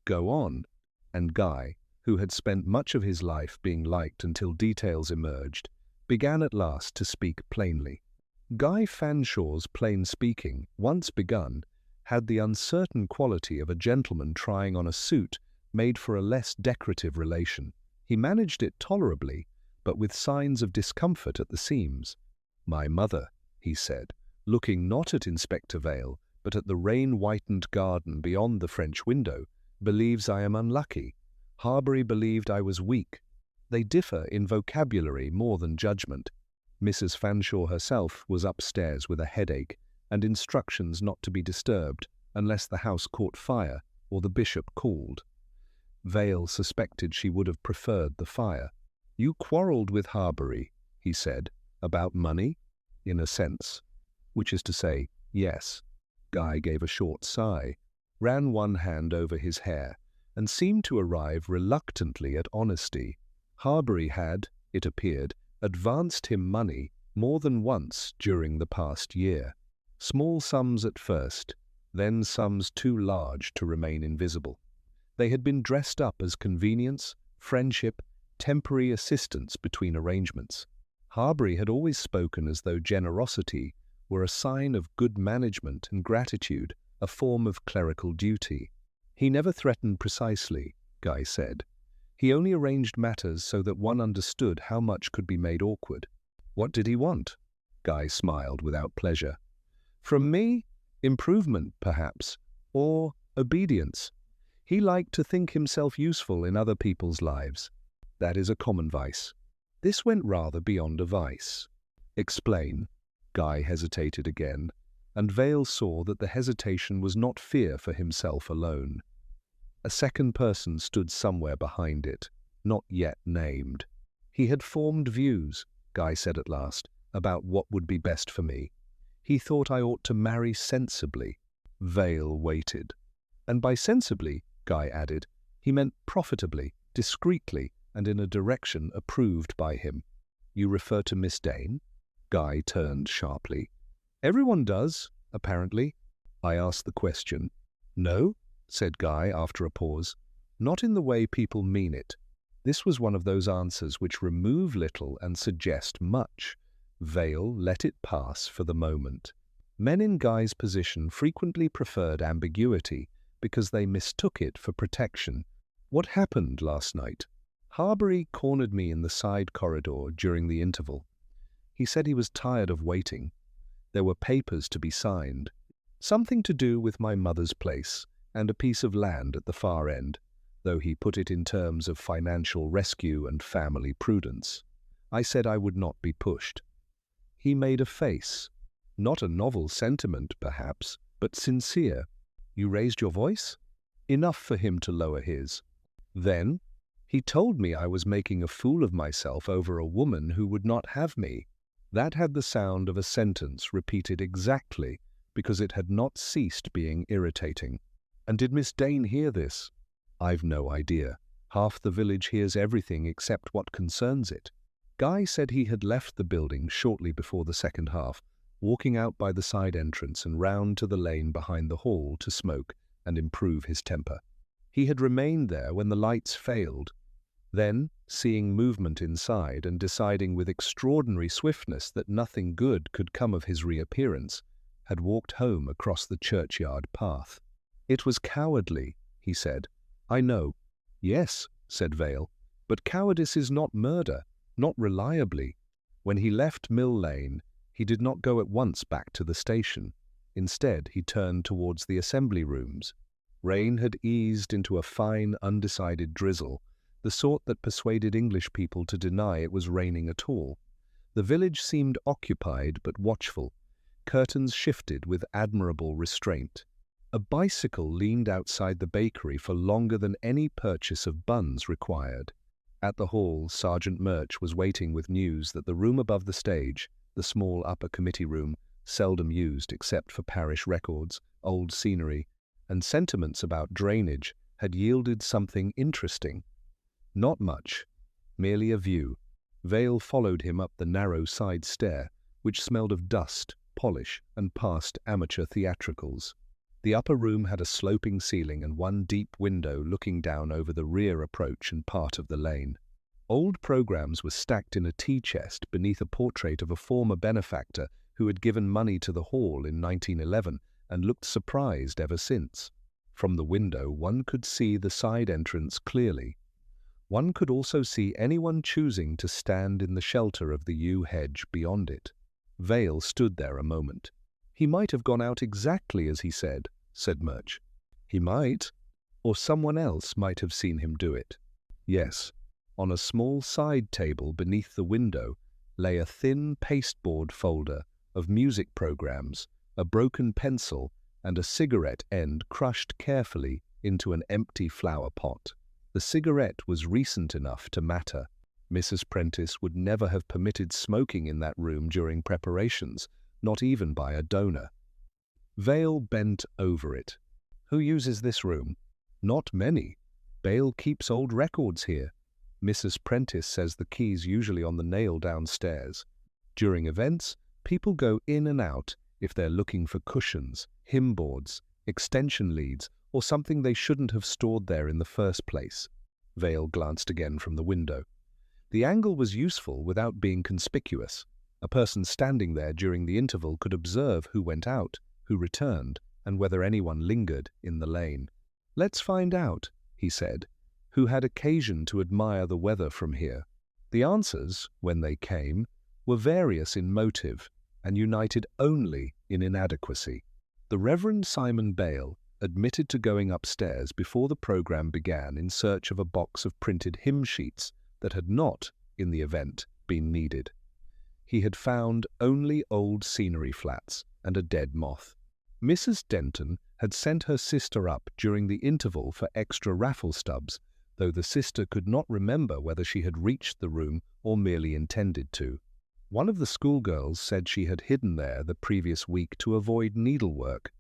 "Go on." And Guy, who had spent much of his life being liked until details emerged, began at last to speak plainly. Guy Fanshaw's plain speaking, once begun, had the uncertain quality of a gentleman trying on a suit made for a less decorative relation. He managed it tolerably, but with signs of discomfort at the seams. "My mother," he said, looking not at Inspector Vale, but at the rain-whitened garden beyond the French window, "believes I am unlucky. Harbury believed I was weak. They differ in vocabulary more than judgment. Mrs. Fanshaw herself was upstairs with a headache and instructions not to be disturbed unless the house caught fire or the bishop called." Vale suspected she would have preferred the fire. "You quarrelled with Harbury," he said, "about money?" "In a sense." "Which is to say, yes." Guy gave a short sigh, ran one hand over his hair, and seemed to arrive reluctantly at honesty. Harbury had, it appeared, advanced him money more than once during the past year. Small sums at first, then sums too large to remain invisible. They had been dressed up as convenience, friendship, temporary assistance between arrangements. Harbury had always spoken as though generosity were a sign of good management and gratitude, a form of clerical duty. "He never threatened precisely," Guy said. "He only arranged matters so that one understood how much could be made awkward." "What did he want?" Guy smiled without pleasure. "From me? Improvement, perhaps, or obedience. He liked to think himself useful in other people's lives. That is a common vice. This went rather beyond a vice." "Explain." Guy hesitated again, and Vale saw that the hesitation was not fear for himself alone. A second person stood somewhere behind it, not yet named. "He had formed views," Guy said at last, "about what would be best for me. He thought I ought to marry sensibly." Vale waited. "And by sensibly," Guy added, "he meant profitably, discreetly, and in a direction approved by him." "You refer to Miss Dane?" Guy turned sharply. "Everyone does, apparently." I asked the question. "No," said Guy after a pause. "Not in the way people mean it." This was one of those answers which remove little and suggest much. Vale let it pass for the moment. Men in Guy's position frequently preferred ambiguity because they mistook it for protection. What happened last night? Harbury cornered me in the side corridor during the interval. He said he was tired of waiting. There were papers to be signed, something to do with my mother's place and a piece of land at the far end, though he put it in terms of financial rescue and family prudence. I said I would not be pushed. He made a face. Not a novel sentiment, perhaps, but sincere. You raised your voice? Enough for him to lower his. Then, he told me I was making a fool of myself over a woman who would not have me. That had the sound of a sentence repeated exactly because it had not ceased being irritating. And did Miss Dane hear this? I've no idea. Half the village hears everything except what concerns it. Guy said he had left the building shortly before the second half, walking out by the side entrance and round to the lane behind the hall to smoke and improve his temper. He had remained there when the lights failed. Then, seeing movement inside and deciding with extraordinary swiftness that nothing good could come of his reappearance, had walked home across the churchyard path. It was cowardly, he said. I know. Yes, said Vale, but cowardice is not murder, not reliably. When he left Mill Lane, he did not go at once back to the station. Instead, he turned towards the assembly rooms. Rain had eased into a fine, undecided drizzle, the sort that persuaded English people to deny it was raining at all. The village seemed occupied but watchful. Curtains shifted with admirable restraint. A bicycle leaned outside the bakery for longer than any purchase of buns required. At the hall, Sergeant Murch was waiting with news that the room above the stage, the small upper committee room, seldom used except for parish records, old scenery, and sentiments about drainage, had yielded something interesting. Not much, merely a view. Vale followed him up the narrow side stair, which smelled of dust, polish, and past amateur theatricals. The upper room had a sloping ceiling and one deep window looking down over the rear approach and part of the lane. Old programs were stacked in a tea chest beneath a portrait of a former benefactor who had given money to the hall in 1911 and looked surprised ever since. From the window one could see the side entrance clearly. One could also see anyone choosing to stand in the shelter of the yew hedge beyond it. Vale stood there a moment. He might have gone out exactly as he said Murch. He might, or someone else might have seen him do it. Yes, on a small side table beneath the window lay a thin pasteboard folder of music programs, a broken pencil, and a cigarette end crushed carefully into an empty flower pot. The cigarette was recent enough to matter. Mrs. Prentice would never have permitted smoking in that room during preparations, not even by a donor. Vale bent over it. Who uses this room? Not many. Bale keeps old records here. Mrs. Prentice says the key's usually on the nail downstairs. During events, people go in and out if they're looking for cushions, hymn boards, extension leads, or something they shouldn't have stored there in the first place. Vale glanced again from the window. The angle was useful without being conspicuous. A person standing there during the interval could observe who went out, who returned, and whether anyone lingered in the lane. Let's find out, he said, who had occasion to admire the weather from here. The answers, when they came, were various in motive and united only in inadequacy. The Reverend Simon Bale admitted to going upstairs before the program began in search of a box of printed hymn sheets that had not, in the event, been needed. He had found only old scenery flats and a dead moth. Mrs. Denton had sent her sister up during the interval for extra raffle stubs, though the sister could not remember whether she had reached the room or merely intended to. One of the schoolgirls said she had hidden there the previous week to avoid needlework.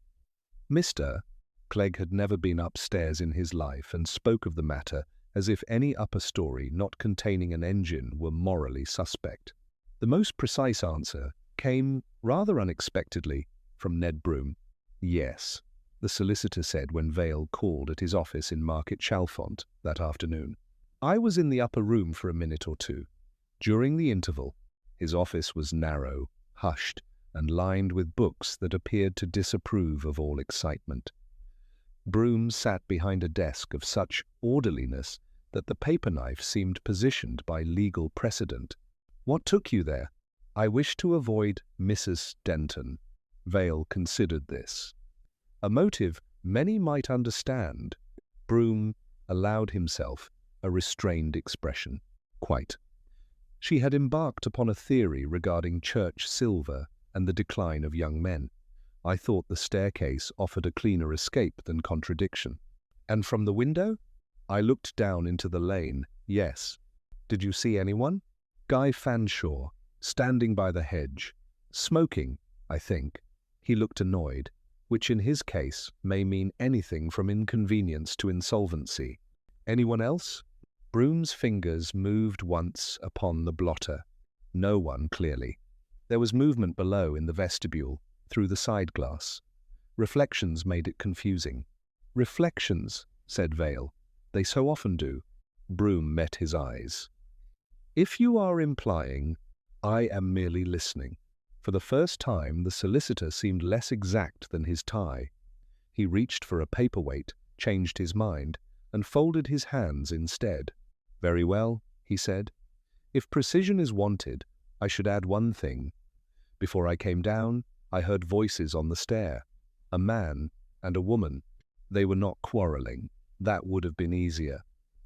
Mr. Clegg had never been upstairs in his life and spoke of the matter as if any upper story not containing an engine were morally suspect. The most precise answer came, rather unexpectedly, from Ned Broom. Yes, the solicitor said when Vale called at his office in Market Chalfont that afternoon. I was in the upper room for a minute or two. During the interval, His office was narrow, hushed, and lined with books that appeared to disapprove of all excitement. Broom sat behind a desk of such orderliness that the paper knife seemed positioned by legal precedent. "What took you there?" "I wish to avoid Mrs. Denton." Vale considered this. A motive many might understand. Broom allowed himself a restrained expression. "Quite. She had embarked upon a theory regarding church silver and the decline of young men. I thought the staircase offered a cleaner escape than contradiction." "And from the window?" "I looked down into the lane, yes." "Did you see anyone?" "Guy Fanshaw, standing by the hedge. Smoking, I think." He looked annoyed, which in his case may mean anything from inconvenience to insolvency. "Anyone else?" Broom's fingers moved once upon the blotter. No one, clearly. There was movement below in the vestibule, through the side glass. Reflections made it confusing. "Reflections," said Vale. "They so often do." Broom met his eyes. "If you are implying, I am merely listening." For the first time, the solicitor seemed less exact than his tie. He reached for a paperweight, changed his mind, and folded his hands instead. "Very well," he said. "If precision is wanted, I should add one thing. Before I came down, I heard voices on the stair. A man and a woman. They were not quarreling. That would have been easier.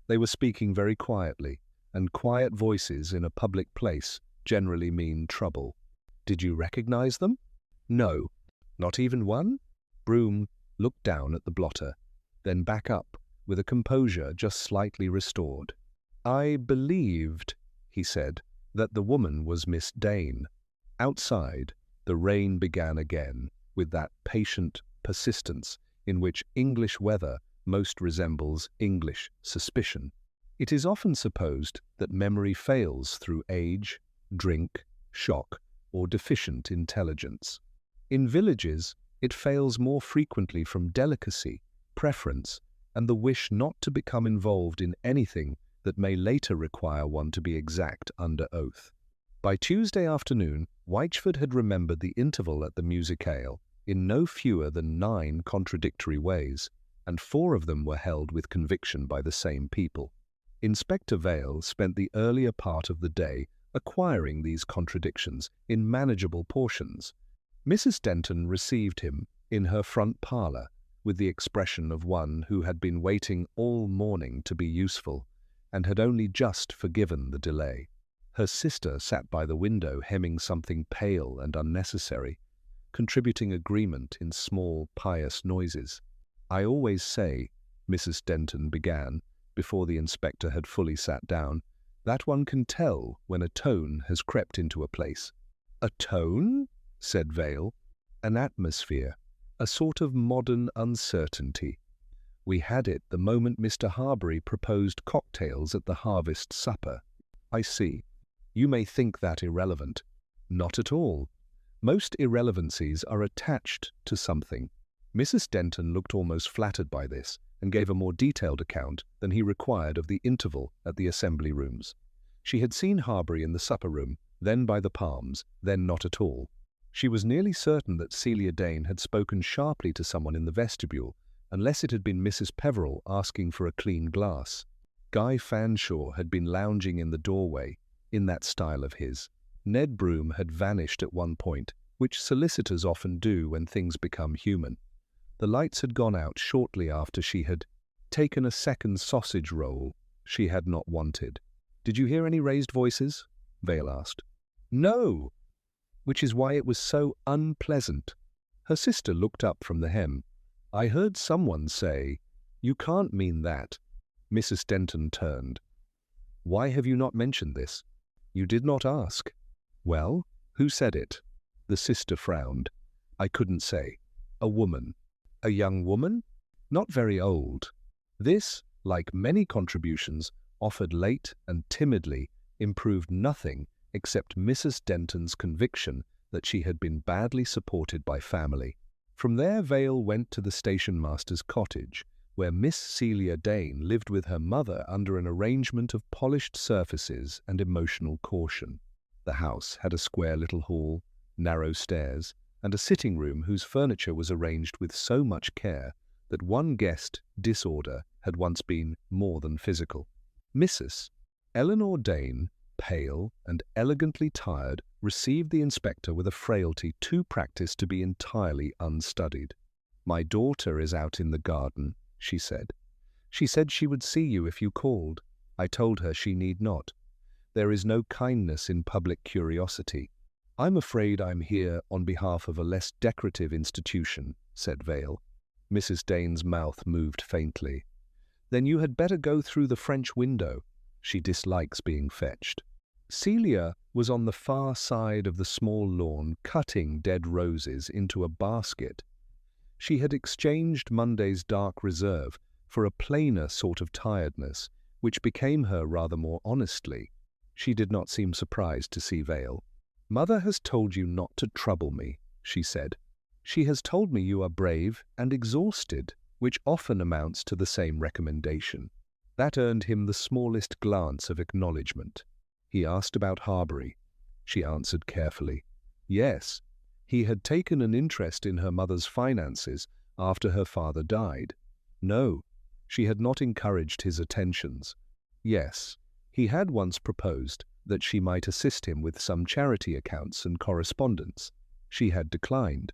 They were speaking very quietly, and quiet voices in a public place generally mean trouble." "Did you recognize them?" "No." "Not even one?" Broom looked down at the blotter, then back up, with a composure just slightly restored. "I believed," he said, "that the woman was Miss Dane." Outside, the rain began again, with that patient persistence in which English weather most resembles English suspicion. It is often supposed that memory fails through age, drink, shock, or deficient intelligence. In villages, it fails more frequently from delicacy, preference, and the wish not to become involved in anything that may later require one to be exact under oath. By Tuesday afternoon, Weichford had remembered the interval at the musicale in no fewer than 9 contradictory ways, and 4 of them were held with conviction by the same people. Inspector Vale spent the earlier part of the day acquiring these contradictions in manageable portions. Mrs. Denton received him in her front parlour with the expression of one who had been waiting all morning to be useful and had only just forgiven the delay. Her sister sat by the window hemming something pale and unnecessary, contributing agreement in small, pious noises. "I always say," Mrs. Denton began, before the inspector had fully sat down, "that one can tell when a tone has crept into a place." "A tone?" said Vale. "An atmosphere, a sort of modern uncertainty. We had it the moment Mr. Harbury proposed cocktails at the harvest supper." "I see. You may think that irrelevant." "Not at all. Most irrelevancies are attached to something." Mrs. Denton looked almost flattered by this, and gave a more detailed account than he required of the interval at the assembly rooms. She had seen Harbury in the supper room, then by the Palms, then not at all. She was nearly certain that Celia Dane had spoken sharply to someone in the vestibule, unless it had been Mrs. Peveril asking for a clean glass. Guy Fanshaw had been lounging in the doorway, in that style of his. Ned Broom had vanished at one point, which solicitors often do when things become human. The lights had gone out shortly after she had taken a second sausage roll she had not wanted. "Did you hear any raised voices?" Vale asked. "No, which is why it was so unpleasant." Her sister looked up from the hem. "I heard someone say, 'You can't mean that.'" Mrs. Denton turned. "Why have you not mentioned this?" "You did not ask." "Well, who said it?" The sister frowned. "I couldn't say." "A woman." "A young woman?" "Not very old." This, like many contributions, offered late and timidly, improved nothing except Mrs. Denton's conviction that she had been badly supported by family. From there Vale went to the station-master's cottage, where Miss Celia Dane lived with her mother under an arrangement of polished surfaces and emotional caution. The house had a square little hall, narrow stairs, and a sitting room whose furniture was arranged with so much care that one guessed disorder had once been more than physical. Mrs. Eleanor Dane, pale and elegantly tired, received the inspector with a frailty too practiced to be entirely unstudied. "My daughter is out in the garden," she said. "She said she would see you if you called. I told her she need not. There is no kindness in public curiosity." "I'm afraid I'm here on behalf of a less decorative institution," said Vale. Mrs. Dane's mouth moved faintly. "Then you had better go through the French window. She dislikes being fetched." Celia was on the far side of the small lawn cutting dead roses into a basket. She had exchanged Monday's dark reserve for a plainer sort of tiredness, which became her rather more honestly. She did not seem surprised to see Vale. "Mother has told you not to trouble me," she said. "She has told me you are brave and exhausted, which often amounts to the same recommendation." That earned him the smallest glance of acknowledgement. He asked about Harbury. She answered carefully. Yes, he had taken an interest in her mother's finances after her father died. No, she had not encouraged his attentions. Yes, he had once proposed that she might assist him with some charity accounts and correspondence. She had declined.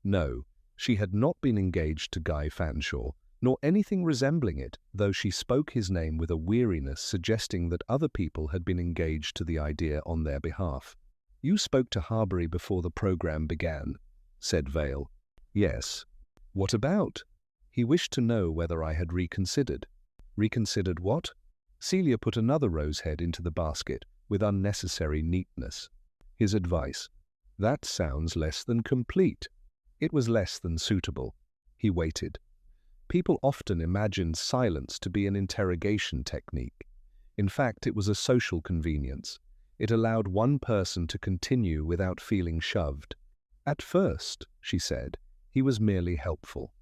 No, she had not been engaged to Guy Fanshaw, nor anything resembling it, though she spoke his name with a weariness suggesting that other people had been engaged to the idea on their behalf. "You spoke to Harbury before the program began," said Vale. "Yes." "What about?" "He wished to know whether I had reconsidered." "Reconsidered what?" Celia put another rosehead into the basket with unnecessary neatness. "His advice." "That sounds less than complete." It was less than suitable. He waited. People often imagined silence to be an interrogation technique. In fact, it was a social convenience. It allowed one person to continue without feeling shoved. "At first," she said, "he was merely helpful.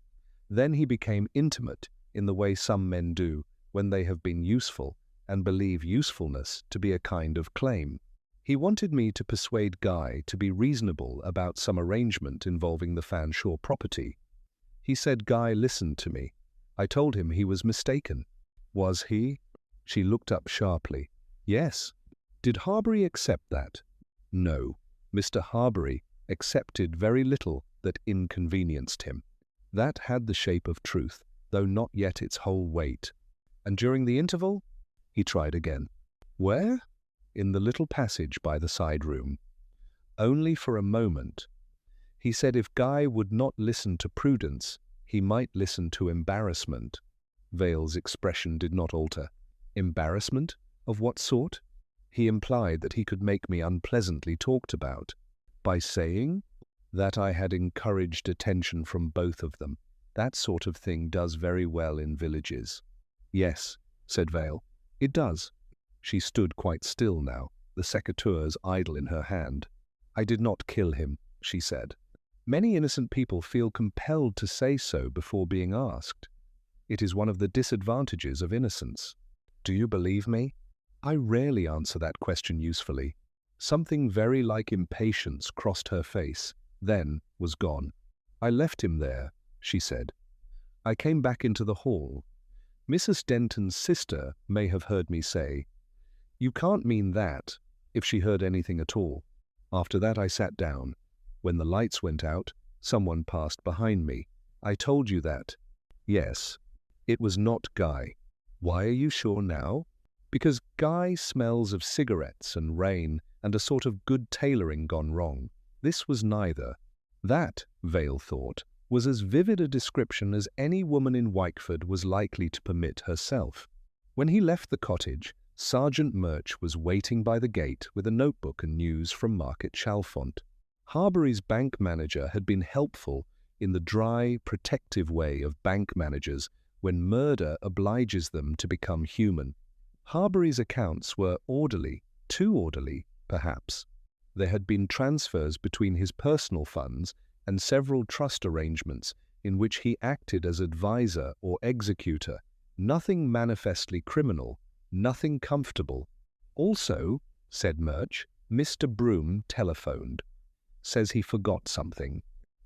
Then he became intimate in the way some men do when they have been useful and believe usefulness to be a kind of claim. He wanted me to persuade Guy to be reasonable about some arrangement involving the Fanshaw property. He said Guy listened to me. I told him he was mistaken." "Was he?" She looked up sharply. "Yes." "Did Harbury accept that?" "No. Mr. Harbury accepted very little that inconvenienced him. That had the shape of truth, though not yet its whole weight." "And during the interval?" He tried again. "Where?" "In the little passage by the side room." "Only for a moment. He said if Guy would not listen to prudence, he might listen to embarrassment." Vale's expression did not alter. "Embarrassment? Of what sort?" "He implied that he could make me unpleasantly talked about." "By saying?" "That I had encouraged attention from both of them. That sort of thing does very well in villages." "Yes," said Vale, "it does." She stood quite still now, the secateurs idle in her hand. "I did not kill him," she said. "Many innocent people feel compelled to say so before being asked. It is one of the disadvantages of innocence." "Do you believe me?" "I rarely answer that question usefully." Something very like impatience crossed her face, then was gone. "I left him there," she said. "I came back into the hall. Mrs. Denton's sister may have heard me say, 'You can't mean that,' if she heard anything at all. After that I sat down. When the lights went out, someone passed behind me. I told you that." "Yes. It was not Guy." "Why are you sure now?" "Because Guy smells of cigarettes and rain and a sort of good tailoring gone wrong. This was neither." That, Vale thought, was as vivid a description as any woman in Wykeford was likely to permit herself. When he left the cottage, Sergeant Murch was waiting by the gate with a notebook and news from Market Chalfont. Harbury's bank manager had been helpful in the dry, protective way of bank managers when murder obliges them to become human. Harbury's accounts were orderly, too orderly, perhaps. There had been transfers between his personal funds and several trust arrangements in which he acted as advisor or executor. Nothing manifestly criminal, nothing comfortable. "Also," said Murch, Mr. Broom telephoned. Says he forgot something.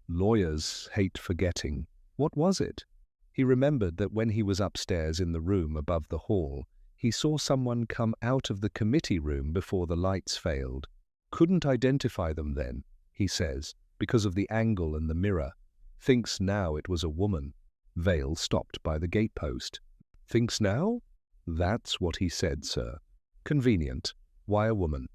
Lawyers hate forgetting. What was it? He remembered that when he was upstairs in the room above the hall, he saw someone come out of the committee room before the lights failed. Couldn't identify them then, he says, because of the angle and the mirror. Thinks now it was a woman. Vale stopped by the gatepost. Thinks now? That's what he said, sir. Convenient. Why a woman?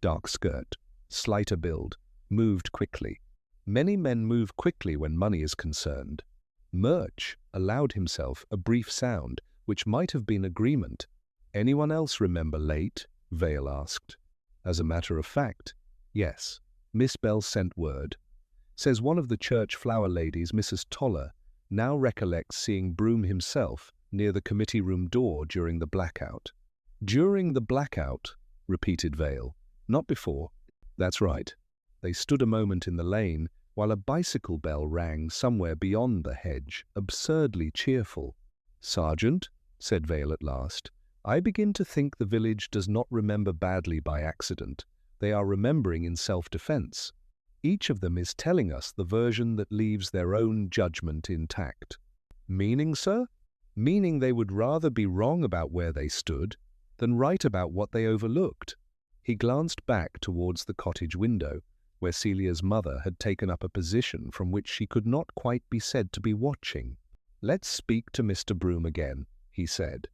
Dark skirt, slighter build, moved quickly. Many men move quickly when money is concerned. Murch allowed himself a brief sound, which might have been agreement. Anyone else remember late? Vale asked. As a matter of fact, yes. Miss Bell sent word. Says one of the church flower ladies, Mrs. Toller, now recollects seeing Broom himself near the committee room door during the blackout. During the blackout, repeated Vale. Not before. That's right. They stood a moment in the lane while a bicycle bell rang somewhere beyond the hedge, absurdly cheerful. Sergeant, said Vale at last, I begin to think the village does not remember badly by accident. They are remembering in self-defense. Each of them is telling us the version that leaves their own judgment intact. Meaning, sir? Meaning they would rather be wrong about where they stood than right about what they overlooked. He glanced back towards the cottage window, where Celia's mother had taken up a position from which she could not quite be said to be watching. Let's speak to Mr. Broom again, he said.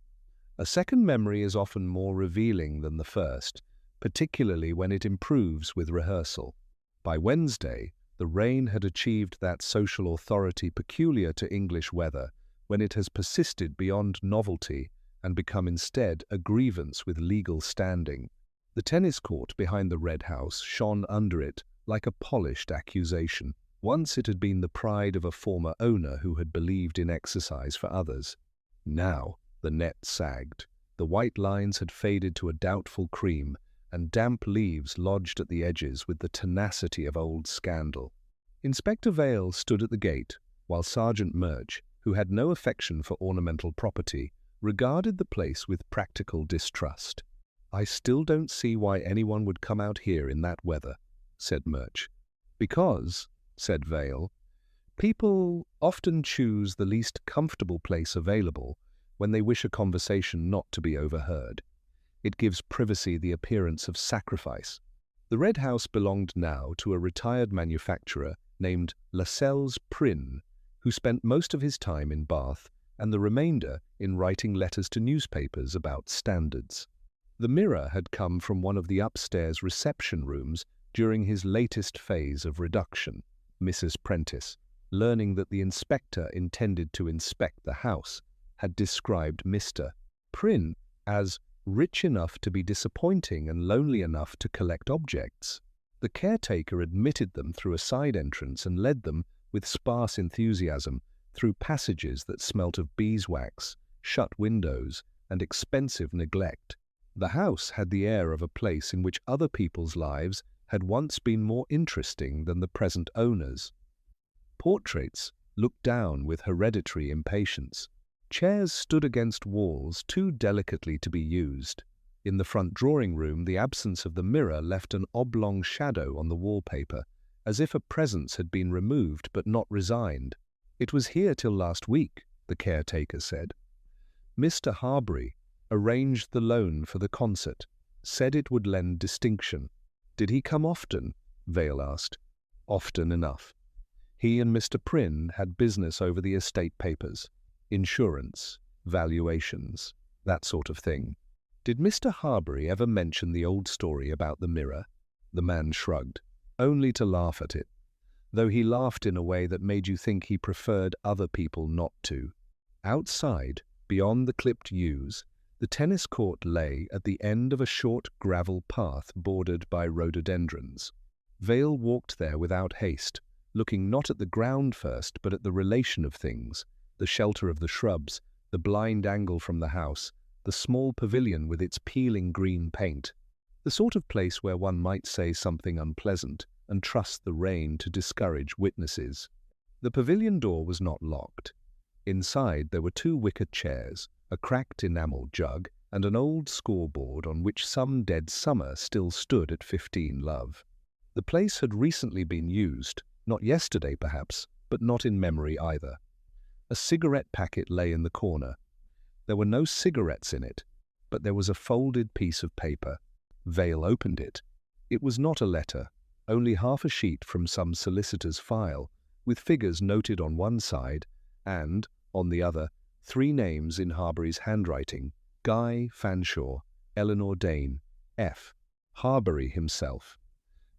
A second memory is often more revealing than the first, particularly when it improves with rehearsal. By Wednesday, the rain had achieved that social authority peculiar to English weather, when it has persisted beyond novelty and become instead a grievance with legal standing. The tennis court behind the Red House shone under it like a polished accusation. Once it had been the pride of a former owner who had believed in exercise for others. Now the net sagged. The white lines had faded to a doubtful cream, and damp leaves lodged at the edges with the tenacity of old scandal. Inspector Vale stood at the gate, while Sergeant Murch, who had no affection for ornamental property, regarded the place with practical distrust. I still don't see why anyone would come out here in that weather, said Murch. Because, said Vale, people often choose the least comfortable place available when they wish a conversation not to be overheard. It gives privacy the appearance of sacrifice. The Red House belonged now to a retired manufacturer named Lascelles Prynne, who spent most of his time in Bath and the remainder in writing letters to newspapers about standards. The Mirror had come from one of the upstairs reception rooms during his latest phase of reduction. Mrs. Prentice, learning that the inspector intended to inspect the house, had described Mr. Prynne as rich enough to be disappointing and lonely enough to collect objects. The caretaker admitted them through a side entrance and led them, with sparse enthusiasm, through passages that smelt of beeswax, shut windows, and expensive neglect. The house had the air of a place in which other people's lives had once been more interesting than the present owners. Portraits looked down with hereditary impatience. Chairs stood against walls too delicately to be used. In the front drawing-room, the absence of the mirror left an oblong shadow on the wallpaper, as if a presence had been removed but not resigned. It was here till last week, the caretaker said. Mr. Harbury arranged the loan for the concert, said it would lend distinction. Did he come often? Vale asked. Often enough. He and Mr. Prynne had business over the estate papers, insurance, valuations, that sort of thing. Did Mr. Harbury ever mention the old story about the mirror? The man shrugged, only to laugh at it, though he laughed in a way that made you think he preferred other people not to. Outside, beyond the clipped yews, the tennis court lay at the end of a short gravel path bordered by rhododendrons. Vale walked there without haste, looking not at the ground first, but at the relation of things, the shelter of the shrubs, the blind angle from the house, the small pavilion with its peeling green paint, the sort of place where one might say something unpleasant and trust the rain to discourage witnesses. The pavilion door was not locked. Inside there were two wicker chairs, a cracked enamel jug, and an old scoreboard on which some dead summer still stood at 15 Love. The place had recently been used, not yesterday perhaps, but not in memory either. A cigarette packet lay in the corner. There were no cigarettes in it, but there was a folded piece of paper. Vale opened it. It was not a letter, only half a sheet from some solicitor's file, with figures noted on one side and, on the other, 3 names in Harbury's handwriting: Guy Fanshaw, Eleanor Dane, F. Harbury himself.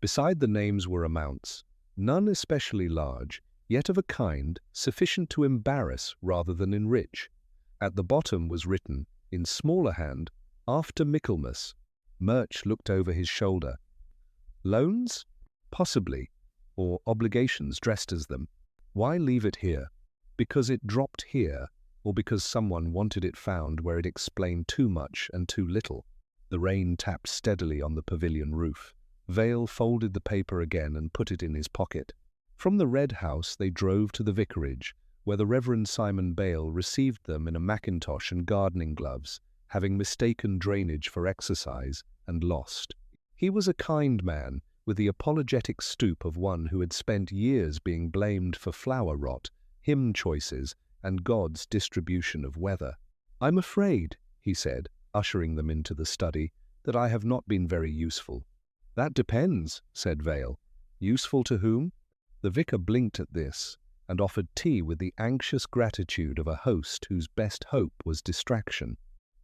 Beside the names were amounts, none especially large, yet of a kind sufficient to embarrass rather than enrich. At the bottom was written, in smaller hand, "After Michaelmas." Murch looked over his shoulder. Loans? Possibly. Or obligations dressed as them. Why leave it here? Because it dropped here, or because someone wanted it found where it explained too much and too little? The rain tapped steadily on the pavilion roof. Vale folded the paper again and put it in his pocket. From the Red House they drove to the vicarage, where the Reverend Simon Bale received them in a mackintosh and gardening gloves, having mistaken drainage for exercise, and lost. He was a kind man, with the apologetic stoop of one who had spent years being blamed for flower rot, hymn choices, and God's distribution of weather. "I'm afraid," he said, ushering them into the study, "that I have not been very useful." "That depends," said Vale. "Useful to whom?" The vicar blinked at this, and offered tea with the anxious gratitude of a host whose best hope was distraction.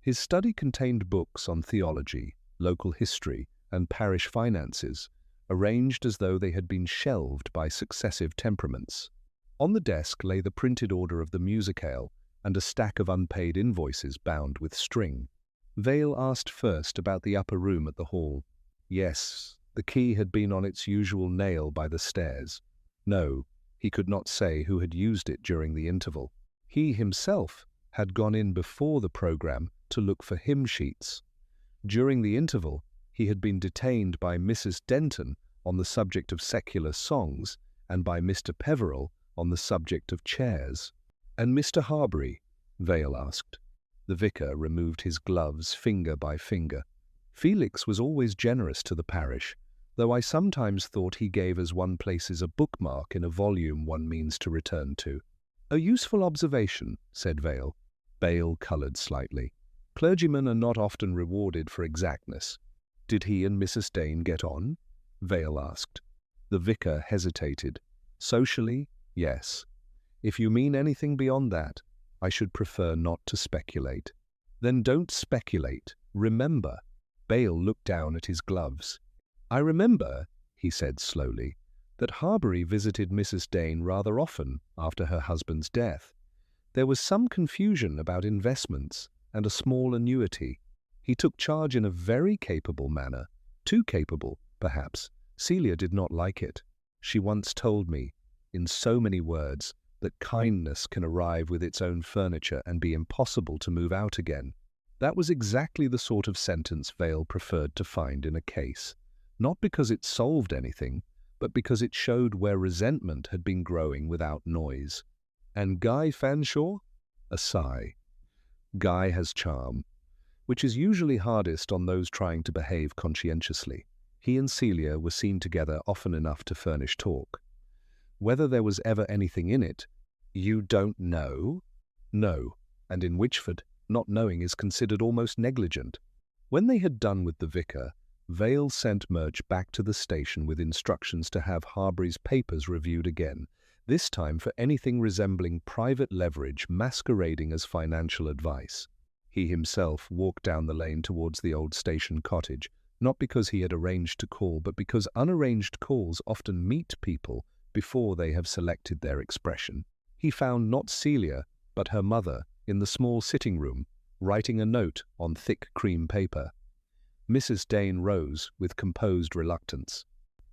His study contained books on theology, local history, and parish finances, arranged as though they had been shelved by successive temperaments. On the desk lay the printed order of the musicale and a stack of unpaid invoices bound with string. Vale asked first about the upper room at the hall. Yes, the key had been on its usual nail by the stairs. No, he could not say who had used it during the interval. He himself had gone in before the programme to look for hymn sheets. During the interval, he had been detained by Mrs. Denton on the subject of secular songs and by Mr. Peveril on the subject of chairs. "And Mr. Harbury?" Vale asked. The vicar removed his gloves finger by finger. "Felix was always generous to the parish, though I sometimes thought he gave as one places a bookmark in a volume one means to return to." "A useful observation," said Vale. Bale coloured slightly. "Clergymen are not often rewarded for exactness." "Did he and Mrs. Dane get on?" Vale asked. The vicar hesitated. "Socially, yes. If you mean anything beyond that, I should prefer not to speculate." "Then don't speculate. Remember." Bale looked down at his gloves. "I remember," he said slowly, "that Harbury visited Mrs. Dane rather often after her husband's death. There was some confusion about investments and a small annuity. He took charge in a very capable manner, too capable, perhaps. Celia did not like it. She once told me, in so many words, that kindness can arrive with its own furniture and be impossible to move out again. That was exactly the sort of sentence Vale preferred to find in a case, not because it solved anything, but because it showed where resentment had been growing without noise. "And Guy Fanshaw?" A sigh. "Guy has charm, which is usually hardest on those trying to behave conscientiously. He and Celia were seen together often enough to furnish talk. Whether there was ever anything in it, you don't know?" "No, and in Witchford, not knowing is considered almost negligent." When they had done with the vicar, Vale sent Murch back to the station with instructions to have Harbury's papers reviewed again, this time for anything resembling private leverage masquerading as financial advice. He himself walked down the lane towards the old station cottage, not because he had arranged to call, but because unarranged calls often meet people before they have selected their expression. He found not Celia, but her mother, in the small sitting room, writing a note on thick cream paper. Mrs. Dane rose with composed reluctance.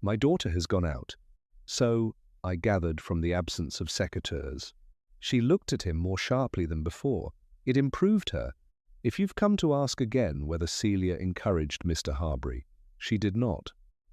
"My daughter has gone out. So, I gathered from the absence of secateurs." She looked at him more sharply than before. It improved her. "If you've come to ask again whether Celia encouraged Mr. Harbury." "She did not."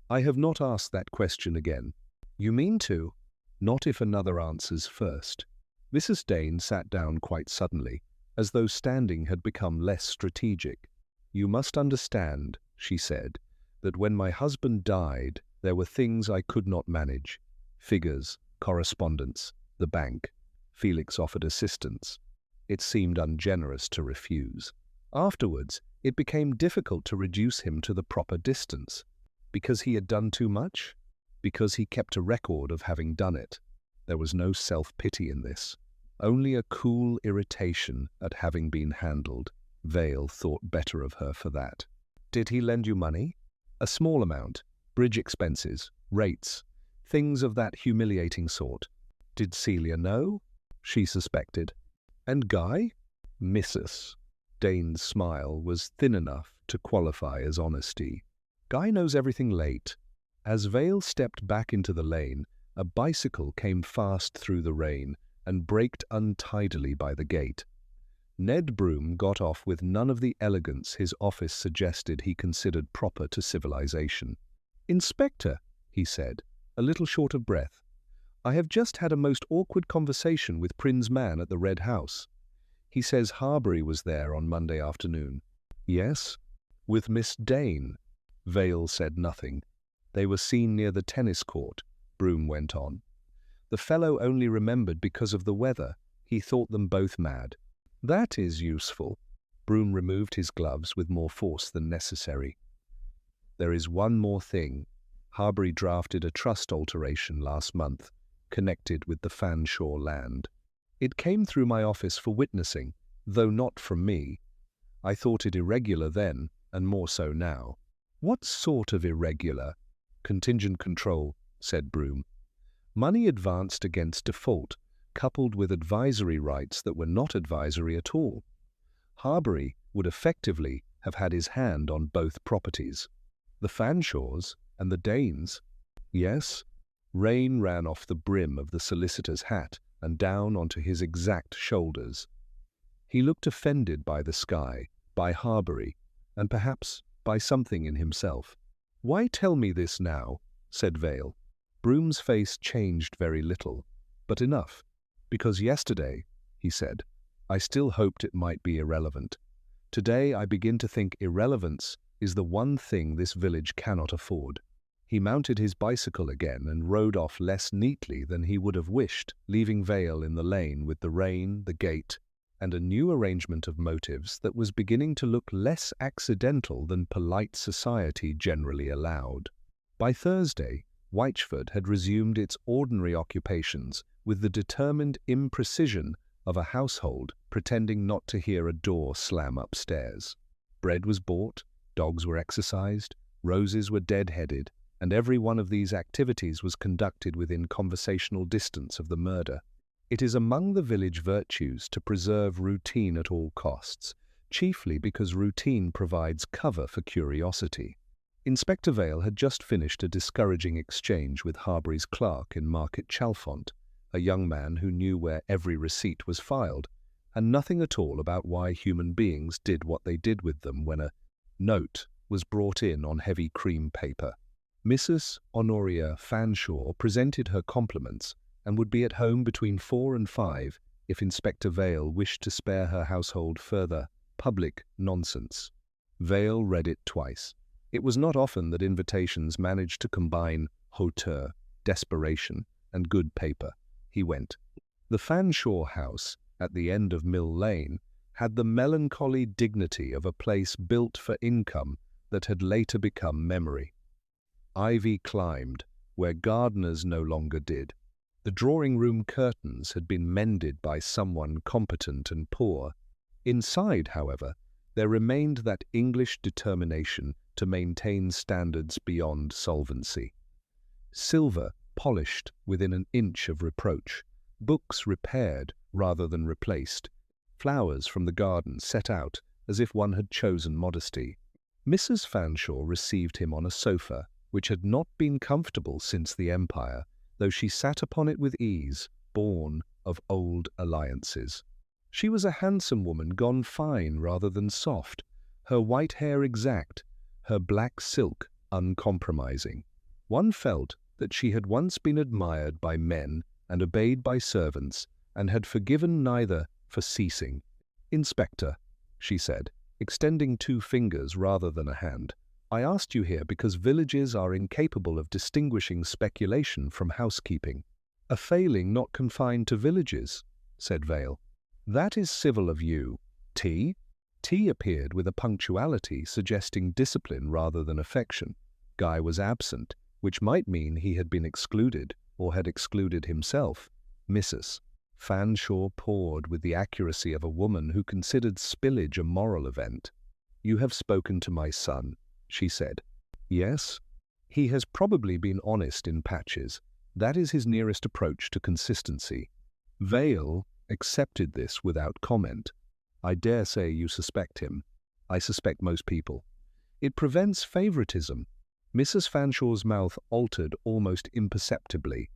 "I have not asked that question again." "You mean to?" "Not if another answers first." Mrs. Dane sat down quite suddenly, as though standing had become less strategic. "You must understand," she said, "that when my husband died, there were things I could not manage. Figures, correspondence, the bank." Felix offered assistance. It seemed ungenerous to refuse. Afterwards, it became difficult to reduce him to the proper distance. Because he had done too much? Because he kept a record of having done it. There was no self-pity in this. Only a cool irritation at having been handled. Vale thought better of her for that. "Did he lend you money?" "A small amount. Bridge expenses, rates, things of that humiliating sort." "Did Celia know?" She suspected. "And Guy?" "Mrs." Dane's smile was thin enough to qualify as honesty. "Guy knows everything late." As Vale stepped back into the lane, a bicycle came fast through the rain and braked untidily by the gate. Ned Broom got off with none of the elegance his office suggested he considered proper to civilization. "Inspector," he said, a little short of breath, "I have just had a most awkward conversation with Prynne's man at the Red House. He says Harbury was there on Monday afternoon." "Yes?" "With Miss Dane." Vale said nothing. "They were seen near the tennis court," Broom went on. "The fellow only remembered because of the weather. He thought them both mad." "That is useful." Broom removed his gloves with more force than necessary. "There is one more thing. Harbury drafted a trust alteration last month, connected with the Fanshaw land. It came through my office for witnessing, though not from me. I thought it irregular then, and more so now." "What sort of irregular?" "Contingent control," said Broom. "Money advanced against default, coupled with advisory rights that were not advisory at all. Harbury would effectively have had his hand on both properties. The Fanshaws and the Danes." "Yes?" Rain ran off the brim of the solicitor's hat and down onto his exact shoulders. He looked offended by the sky, by Harbury, and perhaps by something in himself. "Why tell me this now?" said Vale. Broom's face changed very little, but enough. "Because yesterday," he said, "I still hoped it might be irrelevant. Today I begin to think irrelevance is the one thing this village cannot afford." He mounted his bicycle again and rode off less neatly than he would have wished, leaving Vale in the lane with the rain, the gate, and a new arrangement of motives that was beginning to look less accidental than polite society generally allowed. By Thursday, Wychford had resumed its ordinary occupations with the determined imprecision of a household pretending not to hear a door slam upstairs. Bread was bought, dogs were exercised, roses were dead-headed, and every one of these activities was conducted within conversational distance of the murder. It is among the village virtues to preserve routine at all costs, chiefly because routine provides cover for curiosity. Inspector Vale had just finished a discouraging exchange with Harbury's clerk in Market Chalfont, a young man who knew where every receipt was filed, and nothing at all about why human beings did what they did with them when a note was brought in on heavy cream paper. Mrs. Honoria Fanshaw presented her compliments and would be at home between 4 and 5 if Inspector Vale wished to spare her household further public nonsense. Vale read it twice. It was not often that invitations managed to combine hauteur, desperation, and good paper. He went. The Fanshaw house, at the end of Mill Lane, had the melancholy dignity of a place built for income that had later become memory. Ivy climbed where gardeners no longer did. The drawing-room curtains had been mended by someone competent and poor. Inside, however, there remained that English determination to maintain standards beyond solvency. Silver polished within an inch of reproach, books repaired rather than replaced, flowers from the garden set out as if one had chosen modesty. Mrs. Fanshaw received him on a sofa, which had not been comfortable since the Empire, though she sat upon it with ease, born of old alliances. She was a handsome woman gone fine rather than soft, her white hair exact, her black silk uncompromising. One felt that she had once been admired by men and obeyed by servants, and had forgiven neither for ceasing. "Inspector," she said, extending 2 fingers rather than a hand. I asked you here because villages are incapable of distinguishing speculation from housekeeping. A failing not confined to villages, said Vale. That is civil of you. Tea? Tea appeared with a punctuality suggesting discipline rather than affection. Guy was absent, which might mean he had been excluded or had excluded himself. Mrs. Fanshaw poured with the accuracy of a woman who considered spillage a moral event. You have spoken to my son, she said. Yes. He has probably been honest in patches. That is his nearest approach to consistency. Vale accepted this without comment. I dare say you suspect him. I suspect most people. It prevents favoritism. Mrs. Fanshaw's mouth altered almost imperceptibly.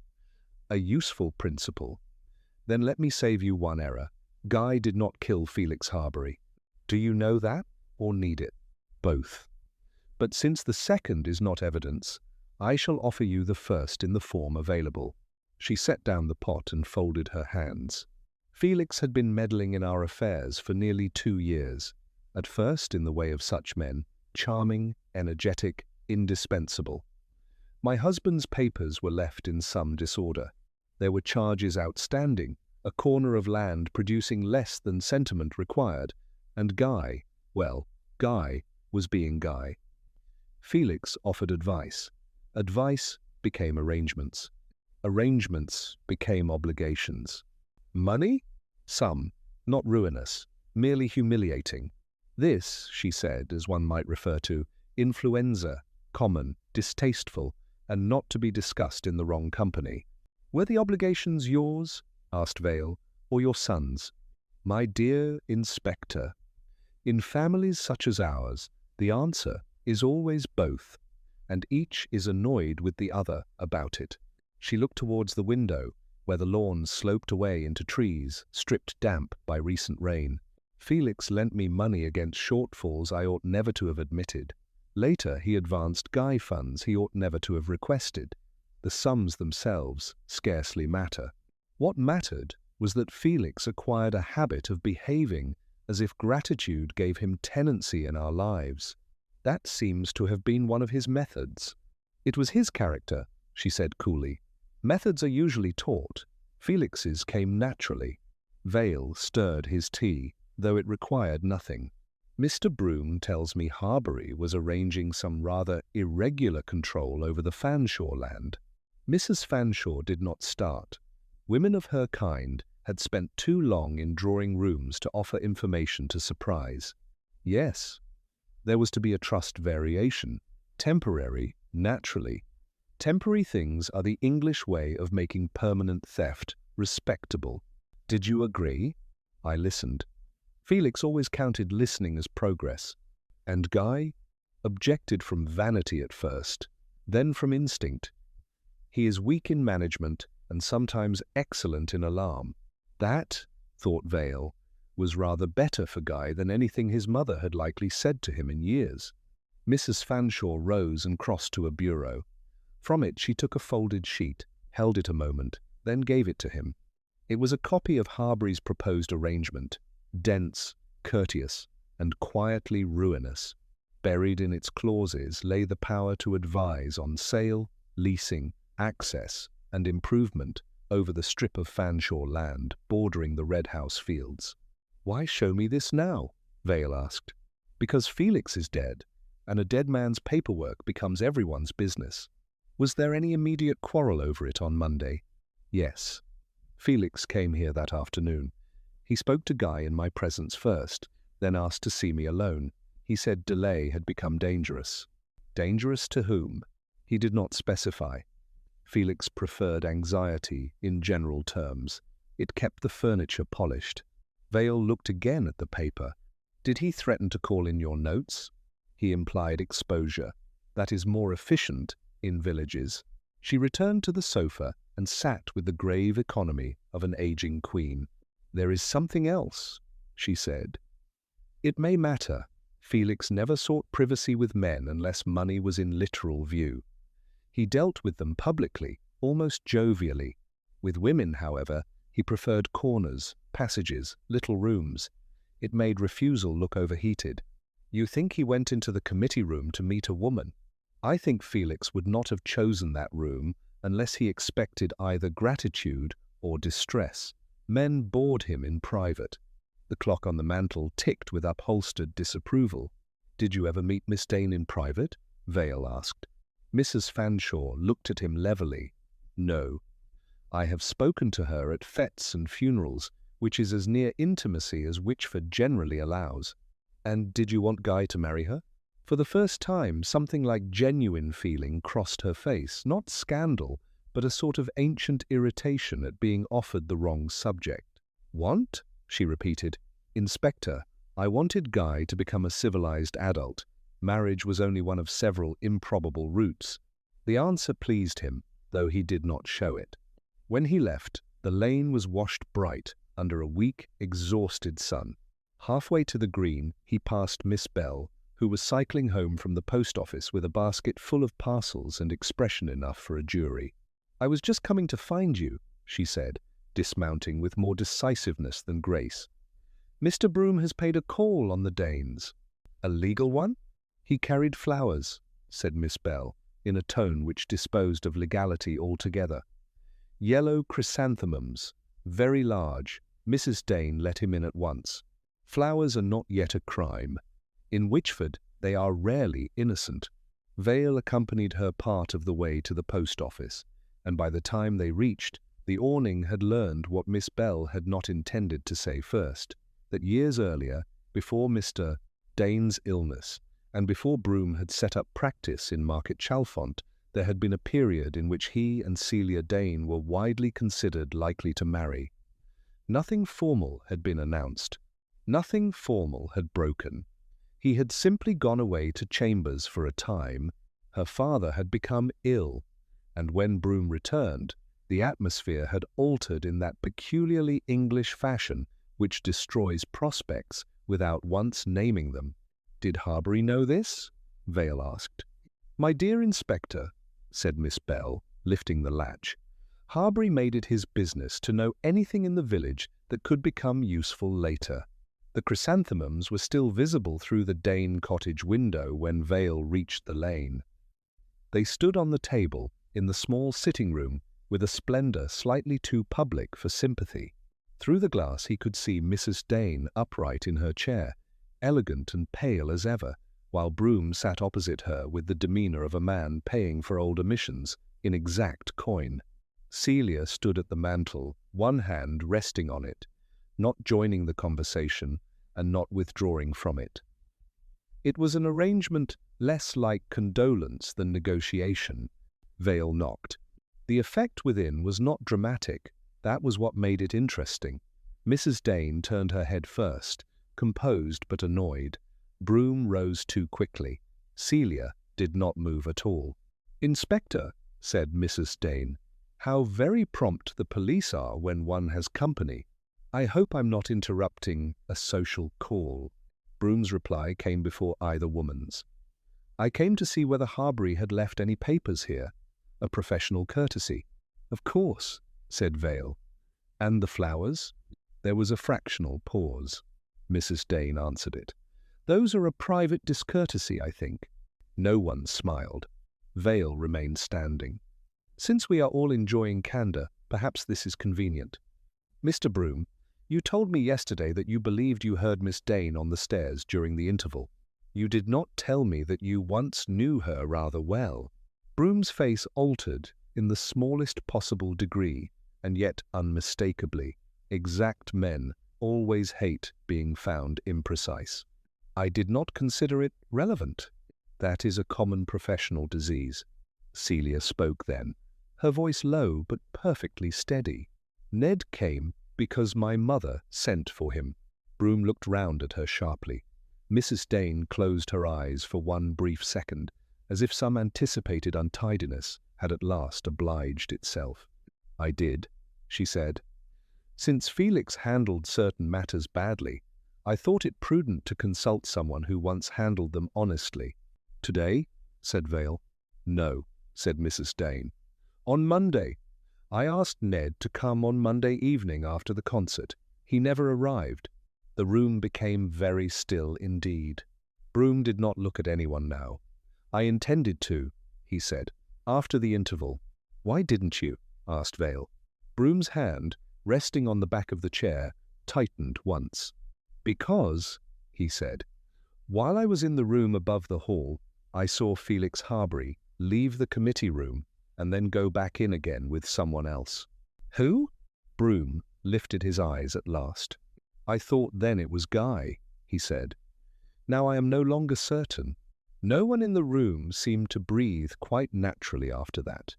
A useful principle. Then let me save you one error. Guy did not kill Felix Harbury. Do you know that, or need it? Both. But since the second is not evidence, I shall offer you the first in the form available. She set down the pot and folded her hands. Felix had been meddling in our affairs for nearly 2 years. At first, in the way of such men, charming, energetic, indispensable. My husband's papers were left in some disorder. There were charges outstanding, a corner of land producing less than sentiment required, and Guy, well, Guy was being Guy. Felix offered advice. Advice became arrangements. Arrangements became obligations. Money? Some, not ruinous, merely humiliating. This, she said, as one might refer to, influenza, common, distasteful, and not to be discussed in the wrong company. Were the obligations yours, asked Vale, or your son's? My dear Inspector, in families such as ours, the answer is always both, and each is annoyed with the other about it. She looked towards the window, where the lawn sloped away into trees, stripped damp by recent rain. Felix lent me money against shortfalls I ought never to have admitted. Later he advanced Guy funds he ought never to have requested. The sums themselves scarcely matter. What mattered was that Felix acquired a habit of behaving as if gratitude gave him tenancy in our lives. That seems to have been one of his methods. It was his character, she said coolly. Methods are usually taught. Felix's came naturally. Vale stirred his tea, though it required nothing. Mr. Broom tells me Harbury was arranging some rather irregular control over the Fanshaw land. Mrs. Fanshaw did not start. Women of her kind had spent too long in drawing rooms to offer information to surprise. Yes, there was to be a trust variation, temporary, naturally. Temporary things are the English way of making permanent theft respectable. Did you agree? I listened. Felix always counted listening as progress. And Guy objected from vanity at first, then from instinct. He is weak in management and sometimes excellent in alarm. That, thought Vale, was rather better for Guy than anything his mother had likely said to him in years. Mrs. Fanshaw rose and crossed to a bureau. From it she took a folded sheet, held it a moment, then gave it to him. It was a copy of Harbury's proposed arrangement, dense, courteous, and quietly ruinous. Buried in its clauses lay the power to advise on sale, leasing, access, and improvement over the strip of Fanshaw land bordering the Red House fields. Why show me this now? Vale asked. Because Felix is dead, and a dead man's paperwork becomes everyone's business. Was there any immediate quarrel over it on Monday? Yes. Felix came here that afternoon. He spoke to Guy in my presence first, then asked to see me alone. He said delay had become dangerous. Dangerous to whom? He did not specify. Felix preferred anxiety in general terms. It kept the furniture polished. Vale looked again at the paper. Did he threaten to call in your notes? He implied exposure. That is more efficient in villages. She returned to the sofa and sat with the grave economy of an aging queen. There is something else, she said. It may matter. Felix never sought privacy with men unless money was in literal view. He dealt with them publicly, almost jovially. With women, however, he preferred corners, passages, little rooms. It made refusal look overheated. You think he went into the committee room to meet a woman? I think Felix would not have chosen that room unless he expected either gratitude or distress. Men bored him in private. The clock on the mantel ticked with upholstered disapproval. Did you ever meet Miss Dane in private? Vale asked. Mrs. Fanshaw looked at him levelly. No. I have spoken to her at fetes and funerals, which is as near intimacy as Witchford generally allows. And did you want Guy to marry her? For the first time, something like genuine feeling crossed her face, not scandal, but a sort of ancient irritation at being offered the wrong subject. Want? She repeated. Inspector, I wanted Guy to become a civilized adult. Marriage was only one of several improbable routes. The answer pleased him, though he did not show it. When he left, the lane was washed bright under a weak, exhausted sun. Halfway to the green, he passed Miss Bell, who was cycling home from the post office with a basket full of parcels and expression enough for a jury. I was just coming to find you, she said, dismounting with more decisiveness than grace. Mr. Broom has paid a call on the Danes. A legal one? He carried flowers, said Miss Bell, in a tone which disposed of legality altogether. Yellow chrysanthemums, very large. Mrs. Dane let him in at once. Flowers are not yet a crime. In Witchford, they are rarely innocent. Vale accompanied her part of the way to the post office, and by the time they reached, the awning had learned what Miss Bell had not intended to say first, that years earlier, before Mr. Dane's illness, and before Broom had set up practice in Market Chalfont, there had been a period in which he and Celia Dane were widely considered likely to marry. Nothing formal had been announced. Nothing formal had broken. He had simply gone away to Chambers for a time. Her father had become ill, and when Broom returned, the atmosphere had altered in that peculiarly English fashion which destroys prospects without once naming them. Did Harbury know this? Vale asked. My dear Inspector, said Miss Bell, lifting the latch, Harbury made it his business to know anything in the village that could become useful later. The chrysanthemums were still visible through the Dane cottage window when Vale reached the lane. They stood on the table in the small sitting room with a splendour slightly too public for sympathy. Through the glass he could see Mrs. Dane upright in her chair, elegant and pale as ever, while Broom sat opposite her with the demeanour of a man paying for old omissions in exact coin. Celia stood at the mantel, one hand resting on it, not joining the conversation and not withdrawing from it. It was an arrangement less like condolence than negotiation. Vale knocked. The effect within was not dramatic. That was what made it interesting. Mrs. Dane turned her head first, composed but annoyed. Broom rose too quickly. Celia did not move at all. Inspector, said Mrs. Dane, how very prompt the police are when one has company. I hope I'm not interrupting a social call. Broom's reply came before either woman's. I came to see whether Harbury had left any papers here. A professional courtesy. Of course, said Vale. And the flowers? There was a fractional pause. Mrs. Dane answered it. Those are a private discourtesy, I think. No one smiled. Vale remained standing. Since we are all enjoying candour, perhaps this is convenient. Mr. Broom, you told me yesterday that you believed you heard Miss Dane on the stairs during the interval. You did not tell me that you once knew her rather well. Broom's face altered in the smallest possible degree, and yet unmistakably. Exact men always hate being found imprecise. I did not consider it relevant. That is a common professional disease. Celia spoke then, her voice low but perfectly steady. Ned came because my mother sent for him. Broom looked round at her sharply. Mrs. Dane closed her eyes for one brief second, as if some anticipated untidiness had at last obliged itself. I did, she said. Since Felix handled certain matters badly, I thought it prudent to consult someone who once handled them honestly. Today? Said Vale. No, said Mrs. Dane. On Monday. I asked Ned to come on Monday evening after the concert. He never arrived. The room became very still indeed. Broom did not look at anyone now. "I intended to," he said, "after the interval." "Why didn't you?" asked Vale. Broom's hand, resting on the back of the chair, tightened once. "Because," he said, "while I was in the room above the hall, I saw Felix Harbury leave the committee room and then go back in again with someone else." "Who?" Broom lifted his eyes at last. "I thought then it was Guy," he said. "Now I am no longer certain." No one in the room seemed to breathe quite naturally after that.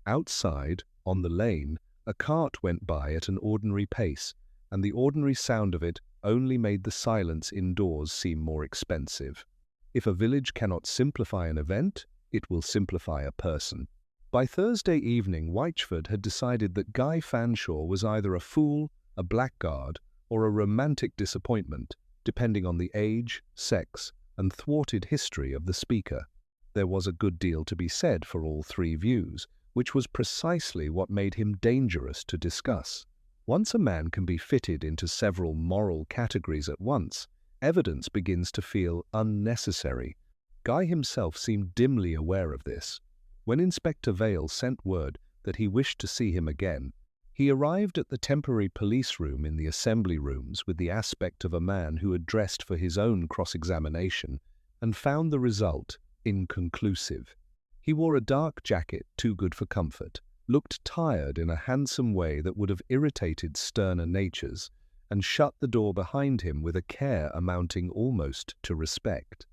Outside, on the lane, a cart went by at an ordinary pace, and the ordinary sound of it only made the silence indoors seem more expensive. If a village cannot simplify an event, it will simplify a person. By Thursday evening, Wychford had decided that Guy Fanshaw was either a fool, a blackguard, or a romantic disappointment, depending on the age, sex, and thwarted history of the speaker. There was a good deal to be said for all three views, which was precisely what made him dangerous to discuss. Once a man can be fitted into several moral categories at once, evidence begins to feel unnecessary. Guy himself seemed dimly aware of this. When Inspector Vale sent word that he wished to see him again, he arrived at the temporary police room in the assembly rooms with the aspect of a man who had dressed for his own cross-examination and found the result inconclusive. He wore a dark jacket too good for comfort, looked tired in a handsome way that would have irritated sterner natures, and shut the door behind him with a care amounting almost to respect.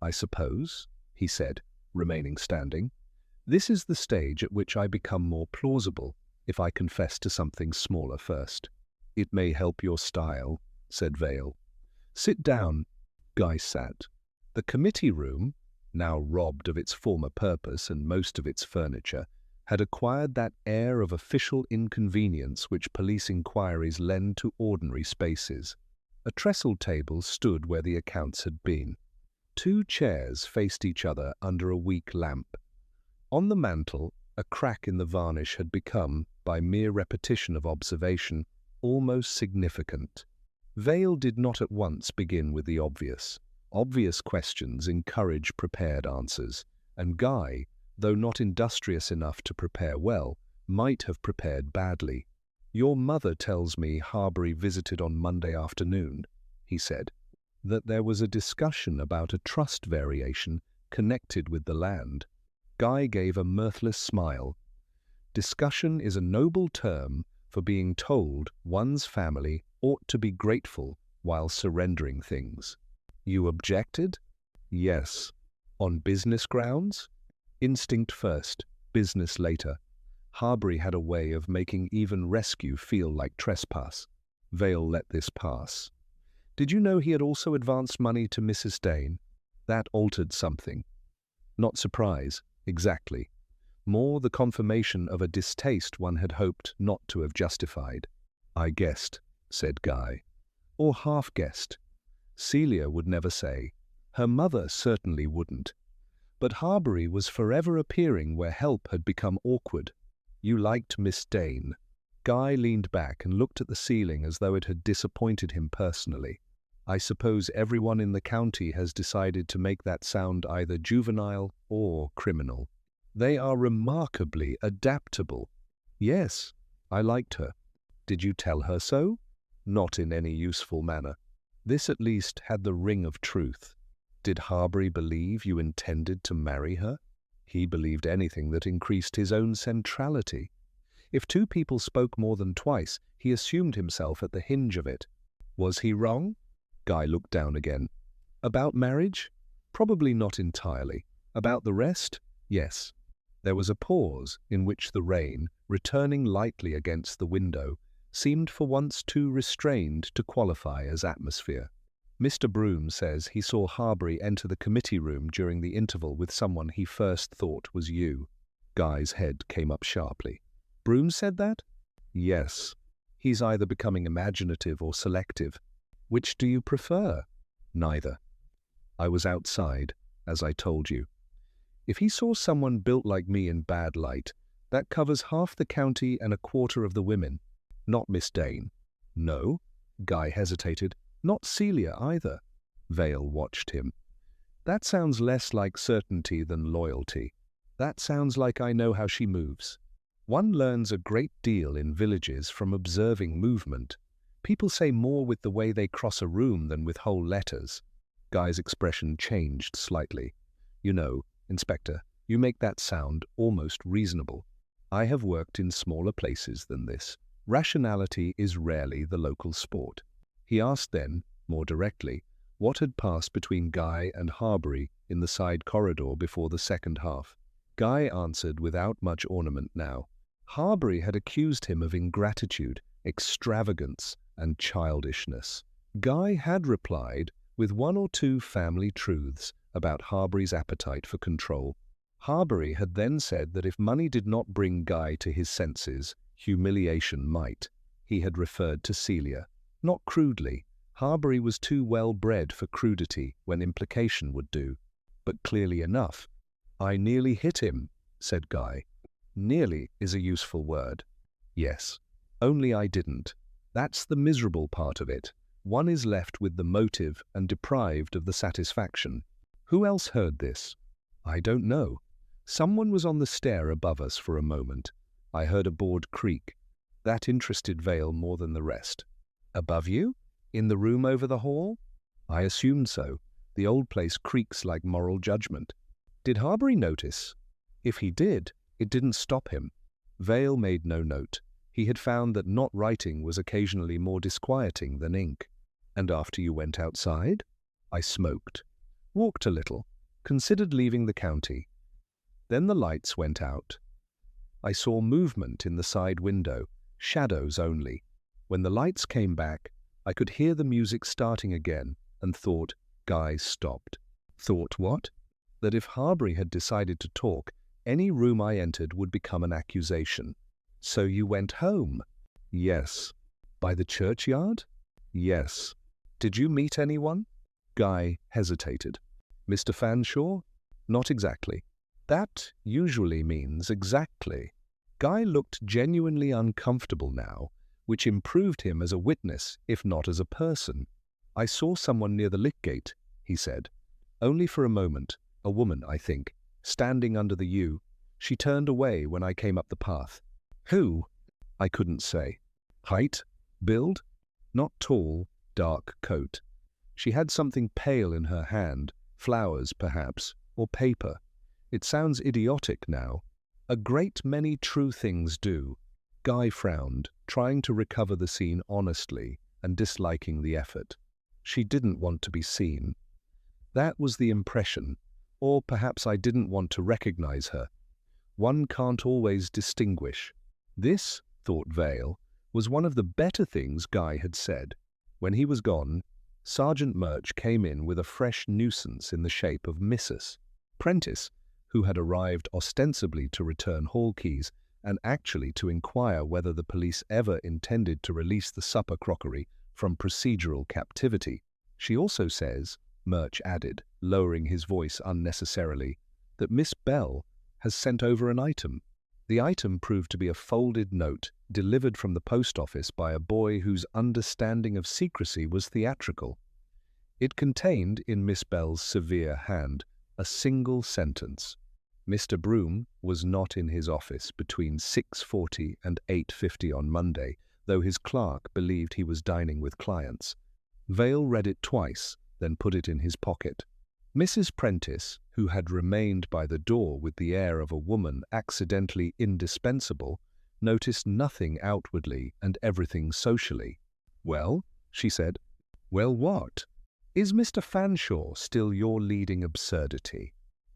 "I suppose," he said, remaining standing, "this is the stage at which I become more plausible, if I confess to something smaller first." "It may help your style," said Vale. "Sit down." Guy sat. The committee room, now robbed of its former purpose and most of its furniture, had acquired that air of official inconvenience which police inquiries lend to ordinary spaces. A trestle table stood where the accounts had been. Two chairs faced each other under a weak lamp. On the mantel, a crack in the varnish had become, by mere repetition of observation, almost significant. Vale did not at once begin with the obvious. Obvious questions encourage prepared answers, and Guy, though not industrious enough to prepare well, might have prepared badly. "Your mother tells me Harbury visited on Monday afternoon," he said, "that there was a discussion about a trust variation connected with the land." Guy gave a mirthless smile. "Discussion is a noble term for being told one's family ought to be grateful while surrendering things." "You objected?" "Yes." "On business grounds?" "Instinct first, business later." Harbury had a way of making even rescue feel like trespass. Vale let this pass. "Did you know he had also advanced money to Mrs. Dane?" "That altered something." "Not surprise, exactly. More the confirmation of a distaste one had hoped not to have justified." "I guessed," said Guy. "Or half-guessed. Celia would never say. Her mother certainly wouldn't. But Harbury was forever appearing where help had become awkward. You liked Miss Dane." Guy leaned back and looked at the ceiling as though it had disappointed him personally. "I suppose everyone in the county has decided to make that sound either juvenile or criminal." "They are remarkably adaptable." "Yes, I liked her." "Did you tell her so?" "Not in any useful manner." This at least had the ring of truth. "Did Harbury believe you intended to marry her?" "He believed anything that increased his own centrality. If two people spoke more than twice, he assumed himself at the hinge of it." "Was he wrong?" Guy looked down again. "About marriage? Probably not entirely. About the rest? Yes." There was a pause in which the rain, returning lightly against the window, seemed for once too restrained to qualify as atmosphere. "Mr. Broom says he saw Harbury enter the committee room during the interval with someone he first thought was you." Guy's head came up sharply. "Broom said that?" "Yes. He's either becoming imaginative or selective." "Which do you prefer?" "Neither. I was outside, as I told you. If he saw someone built like me in bad light, that covers half the county and a quarter of the women. Not Miss Dane." "No?" Guy hesitated. "Not Celia either." Vale watched him. That sounds less like certainty than loyalty. That sounds like I know how she moves. One learns a great deal in villages from observing movement. People say more with the way they cross a room than with whole letters. Guy's expression changed slightly. You know, Inspector, you make that sound almost reasonable. I have worked in smaller places than this. Rationality is rarely the local sport. He asked then, more directly, what had passed between Guy and Harbury in the side corridor before the second half. Guy answered without much ornament now. Harbury had accused him of ingratitude, extravagance, and childishness. Guy had replied with one or two family truths about Harbury's appetite for control. Harbury had then said that if money did not bring Guy to his senses, humiliation might. He had referred to Celia. Not crudely. Harbury was too well-bred for crudity when implication would do. But clearly enough. I nearly hit him, said Guy. Nearly is a useful word. Yes. Only I didn't. That's the miserable part of it. One is left with the motive and deprived of the satisfaction. Who else heard this? I don't know. Someone was on the stair above us for a moment. I heard a board creak. That interested Vale more than the rest. Above you? In the room over the hall? I assumed so. The old place creaks like moral judgment. Did Harbury notice? If he did, it didn't stop him. Vale made no note. He had found that not writing was occasionally more disquieting than ink. And after you went outside? I smoked. Walked a little. Considered leaving the county. Then the lights went out. I saw movement in the side window, shadows only. When the lights came back, I could hear the music starting again and thought, Guy stopped. Thought what? That if Harbury had decided to talk, any room I entered would become an accusation. So you went home? Yes. By the churchyard? Yes. Did you meet anyone? Guy hesitated. Mr. Fanshaw? Not exactly. That usually means exactly. Guy looked genuinely uncomfortable now, which improved him as a witness, if not as a person. I saw someone near the lick gate, he said. Only for a moment, a woman, I think, standing under the yew. She turned away when I came up the path. Who? I couldn't say. Height? Build? Not tall, dark coat. She had something pale in her hand, flowers perhaps, or paper. It sounds idiotic now. A great many true things do. Guy frowned, trying to recover the scene honestly and disliking the effort. She didn't want to be seen. That was the impression, or perhaps I didn't want to recognize her. One can't always distinguish. This, thought Vale, was one of the better things Guy had said. When he was gone, Sergeant Murch came in with a fresh nuisance in the shape of Mrs. Prentice, who had arrived ostensibly to return hall keys and actually to inquire whether the police ever intended to release the supper crockery from procedural captivity. She also says, Murch added, lowering his voice unnecessarily, that Miss Bell has sent over an item. The item proved to be a folded note delivered from the post office by a boy whose understanding of secrecy was theatrical. It contained, in Miss Bell's severe hand, a single sentence. Mr. Broom was not in his office between 6:40 and 8:50 on Monday, though his clerk believed he was dining with clients. Vale read it twice, then put it in his pocket. Mrs. Prentice, who had remained by the door with the air of a woman accidentally indispensable, noticed nothing outwardly and everything socially. Well, she said. Well, what? Is Mr. Fanshaw still your leading absurdity?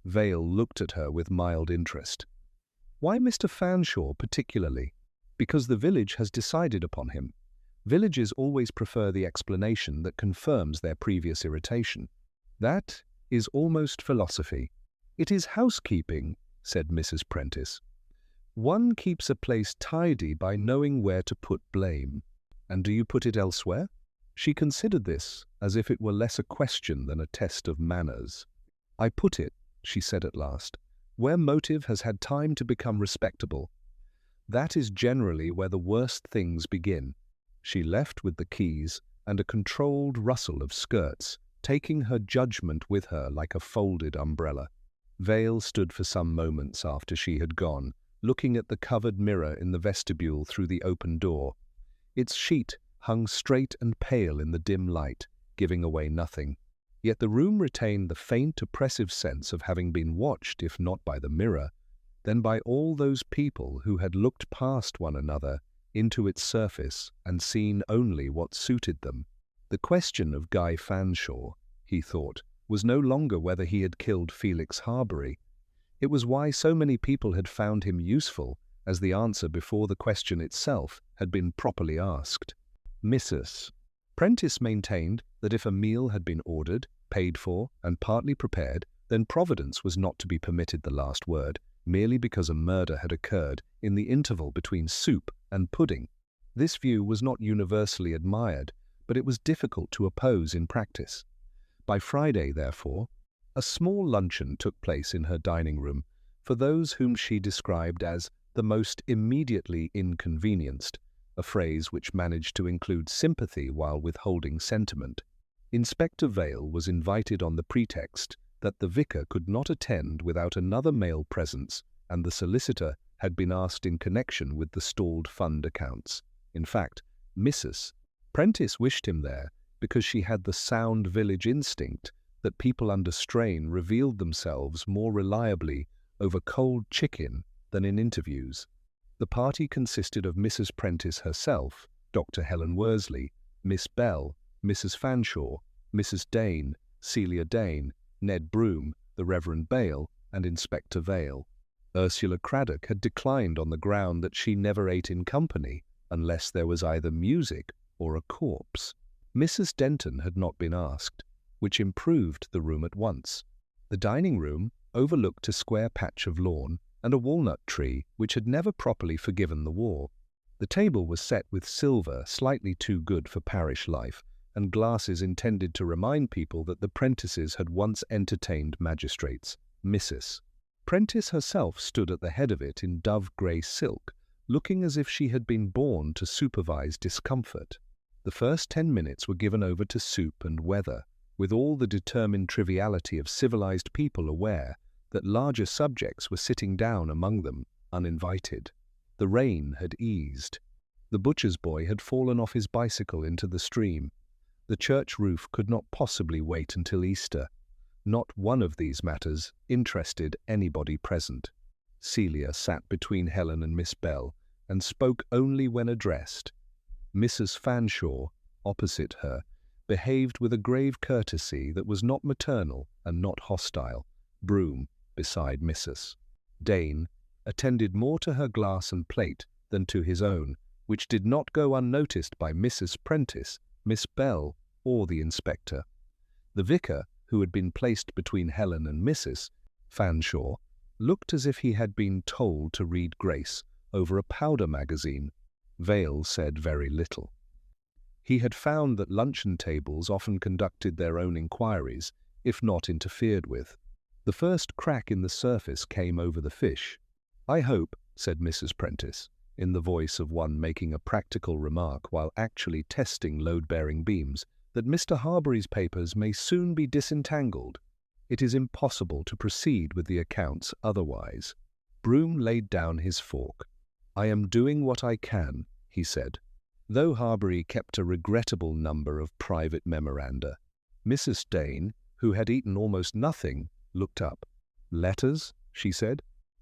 Vale looked at her with mild interest. Why Mr. Fanshaw particularly? Because the village has decided upon him. Villages always prefer the explanation that confirms their previous irritation. That is almost philosophy. It is housekeeping, said Mrs. Prentice. One keeps a place tidy by knowing where to put blame. And do you put it elsewhere? She considered this as if it were less a question than a test of manners. I put it, she said at last, where motive has had time to become respectable. That is generally where the worst things begin. She left with the keys and a controlled rustle of skirts, taking her judgment with her like a folded umbrella. Vale stood for some moments after she had gone, looking at the covered mirror in the vestibule through the open door. Its sheet hung straight and pale in the dim light, giving away nothing. Yet the room retained the faint, oppressive sense of having been watched, if not by the mirror, then by all those people who had looked past one another into its surface and seen only what suited them. The question of Guy Fanshaw, he thought, was no longer whether he had killed Felix Harbury. It was why so many people had found him useful, as the answer before the question itself had been properly asked. Mrs. Prentice maintained that if a meal had been ordered, paid for, and partly prepared, then Providence was not to be permitted the last word, merely because a murder had occurred in the interval between soup and pudding. This view was not universally admired, but it was difficult to oppose in practice. By Friday, therefore, a small luncheon took place in her dining room for those whom she described as the most immediately inconvenienced, a phrase which managed to include sympathy while withholding sentiment. Inspector Vale was invited on the pretext that the vicar could not attend without another male presence, and the solicitor had been asked in connection with the stalled fund accounts. In fact, Mrs. Prentice wished him there because she had the sound village instinct that people under strain revealed themselves more reliably over cold chicken than in interviews. The party consisted of Mrs. Prentice herself, Dr. Helen Worsley, Miss Bell, Mrs. Fanshaw, Mrs. Dane, Celia Dane, Ned Broom, the Reverend Bale, and Inspector Vale. Ursula Craddock had declined on the ground that she never ate in company unless there was either music or a corpse. Mrs. Denton had not been asked, which improved the room at once. The dining room overlooked a square patch of lawn and a walnut tree which had never properly forgiven the war. The table was set with silver slightly too good for parish life, and glasses intended to remind people that the Prentices had once entertained magistrates. Mrs. Prentice herself stood at the head of it in dove-grey silk, looking as if she had been born to supervise discomfort. The first 10 minutes were given over to soup and weather, with all the determined triviality of civilized people aware that larger subjects were sitting down among them, uninvited. The rain had eased. The butcher's boy had fallen off his bicycle into the stream. The church roof could not possibly wait until Easter. Not one of these matters interested anybody present. Celia sat between Helen and Miss Bell, and spoke only when addressed. Mrs. Fanshaw, opposite her, behaved with a grave courtesy that was not maternal and not hostile. Broom, beside Mrs. Dane, attended more to her glass and plate than to his own, which did not go unnoticed by Mrs. Prentice, Miss Bell, or the inspector. The vicar, who had been placed between Helen and Mrs. Fanshaw, looked as if he had been told to read grace over a powder magazine. Vale said very little. He had found that luncheon tables often conducted their own inquiries, if not interfered with. The first crack in the surface came over the fish. "I hope," said Mrs. Prentice, in the voice of one making a practical remark while actually testing load-bearing beams, "that Mr. Harbury's papers may soon be disentangled. It is impossible to proceed with the accounts otherwise." Broom laid down his fork. "I am doing what I can," he said, though Harbury kept a regrettable number of private memoranda. Mrs. Dane, who had eaten almost nothing, looked up. "Letters?" she said.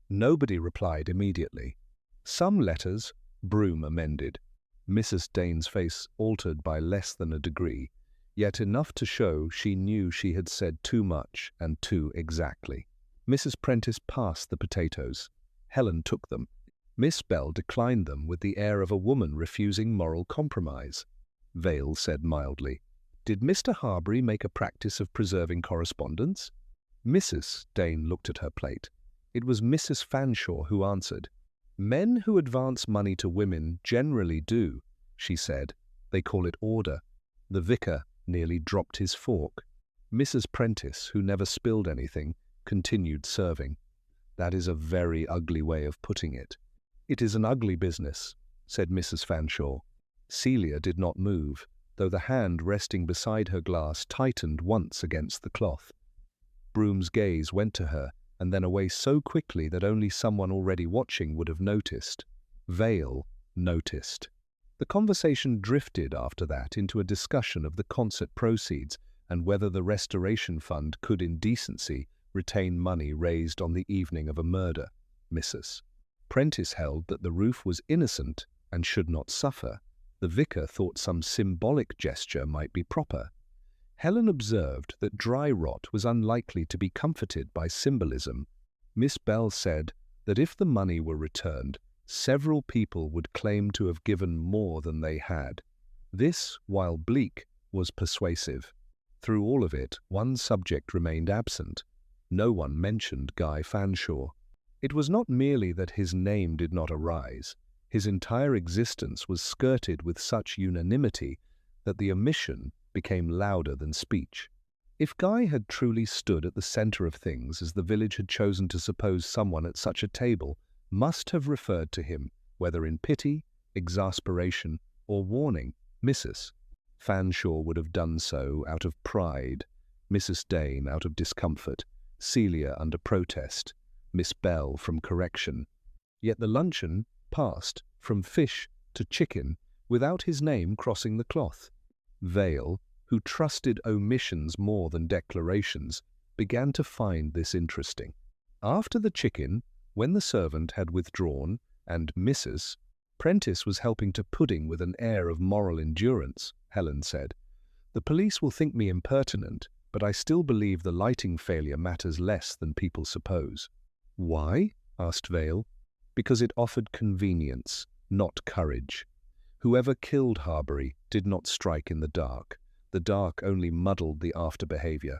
Nobody replied immediately. "Some letters," Broom amended. Mrs. Dane's face altered by less than a degree, yet enough to show she knew she had said too much and too exactly. Mrs. Prentice passed the potatoes. Helen took them. Miss Bell declined them with the air of a woman refusing moral compromise. Vale said mildly, "Did Mr. Harbury make a practice of preserving correspondence?" Mrs. Dane looked at her plate. It was Mrs. Fanshaw who answered. "Men who advance money to women generally do," she said. "They call it order." The vicar nearly dropped his fork. Mrs. Prentice, who never spilled anything, continued serving. "That is a very ugly way of putting it." "It is an ugly business," said Mrs. Fanshaw. Celia did not move. though the hand resting beside her glass tightened once against the cloth. Broom's gaze went to her and then away so quickly that only someone already watching would have noticed. Vale noticed. The conversation drifted after that into a discussion of the concert proceeds and whether the restoration fund could in decency retain money raised on the evening of a murder. Mrs. Prentice held that the roof was innocent and should not suffer. The vicar thought some symbolic gesture might be proper. Helen observed that dry rot was unlikely to be comforted by symbolism. Miss Bell said that if the money were returned, several people would claim to have given more than they had. This, while bleak, was persuasive. Through all of it, one subject remained absent. No one mentioned Guy Fanshaw. It was not merely that his name did not arise. His entire existence was skirted with such unanimity that the omission became louder than speech. If Guy had truly stood at the centre of things as the village had chosen to suppose someone at such a table must have referred to him, whether in pity, exasperation, or warning, Mrs. Fanshaw would have done so out of pride, Mrs. Dane out of discomfort, Celia under protest, Miss Bell from correction. Yet the luncheon passed from fish to chicken without his name crossing the cloth. Vale, who trusted omissions more than declarations, began to find this interesting. After the chicken, when the servant had withdrawn and Mrs. Prentice was helping to pudding with an air of moral endurance, Helen said, "The police will think me impertinent, but I still believe the lighting failure matters less than people suppose." "Why?" asked Vale. "Because it offered convenience, not courage. Whoever killed Harbury did not strike in the dark. The dark only muddled the after-behaviour."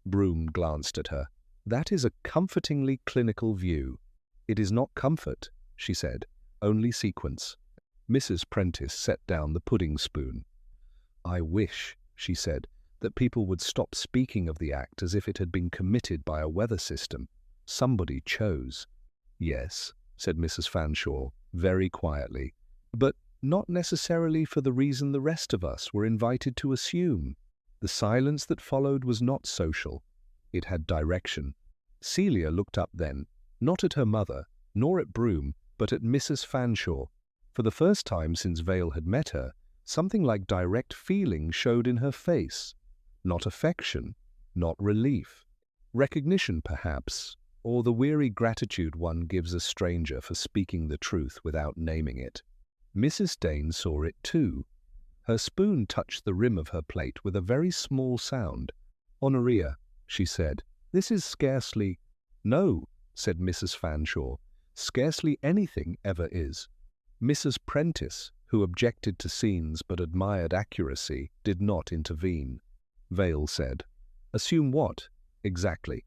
Broom glanced at her. "That is a comfortingly clinical view." "It is not comfort," she said, "only sequence." Mrs. Prentice set down the pudding spoon. "I wish," she said, "that people would stop speaking of the act as if it had been committed by a weather system. Somebody chose." "Yes," said Mrs. Fanshaw, very quietly, "but not necessarily for the reason the rest of us were invited to assume." The silence that followed was not social. It had direction. Celia looked up then, not at her mother, nor at Broom, but at Mrs. Fanshaw. For the first time since Vale had met her, something like direct feeling showed in her face. Not affection, not relief. Recognition, perhaps, or the weary gratitude one gives a stranger for speaking the truth without naming it. Mrs. Dane saw it too. Her spoon touched the rim of her plate with a very small sound. "Honoria," she said, "this is scarcely—" "No," said Mrs. Fanshaw, "scarcely anything ever is." Mrs. Prentice, who objected to scenes but admired accuracy, did not intervene. Vale said, "Assume what, exactly?"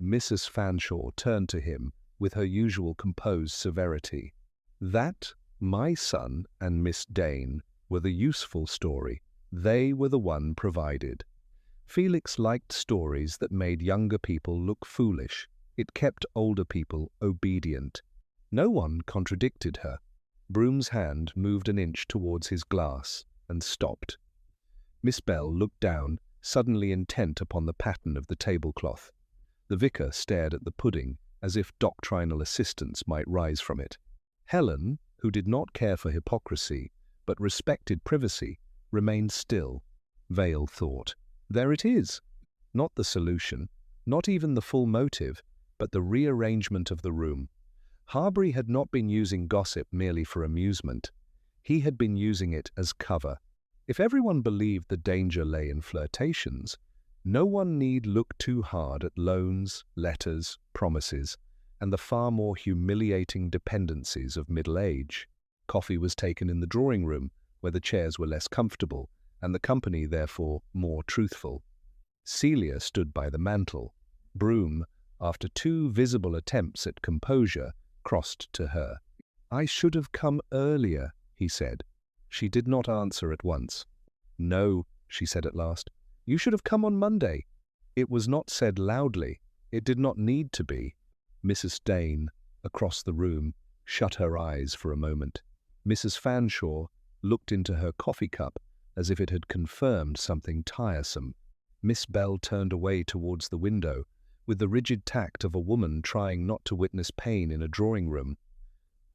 Mrs. Fanshaw turned to him with her usual composed severity. "That my son and Miss Dane were the useful story. They were the one provided. Felix liked stories that made younger people look foolish. It kept older people obedient." No one contradicted her. Broom's hand moved an inch towards his glass and stopped. Miss Bell looked down, suddenly intent upon the pattern of the tablecloth. The vicar stared at the pudding as if doctrinal assistance might rise from it. Helen, who did not care for hypocrisy but respected privacy, remained still. Vale thought, "There it is. Not the solution, not even the full motive, but the rearrangement of the room." Harbury had not been using gossip merely for amusement. He had been using it as cover. If everyone believed the danger lay in flirtations, no one need look too hard at loans, letters, promises, and the far more humiliating dependencies of middle age. Coffee was taken in the drawing room, where the chairs were less comfortable, and the company therefore more truthful. Celia stood by the mantel. Broom, after 2 visible attempts at composure, crossed to her. "I should have come earlier," he said. She did not answer at once. "No," she said at last. "You should have come on Monday." It was not said loudly. It did not need to be. Mrs. Dane, across the room, shut her eyes for a moment. Mrs. Fanshaw looked into her coffee cup as if it had confirmed something tiresome. Miss Bell turned away towards the window, with the rigid tact of a woman trying not to witness pain in a drawing room.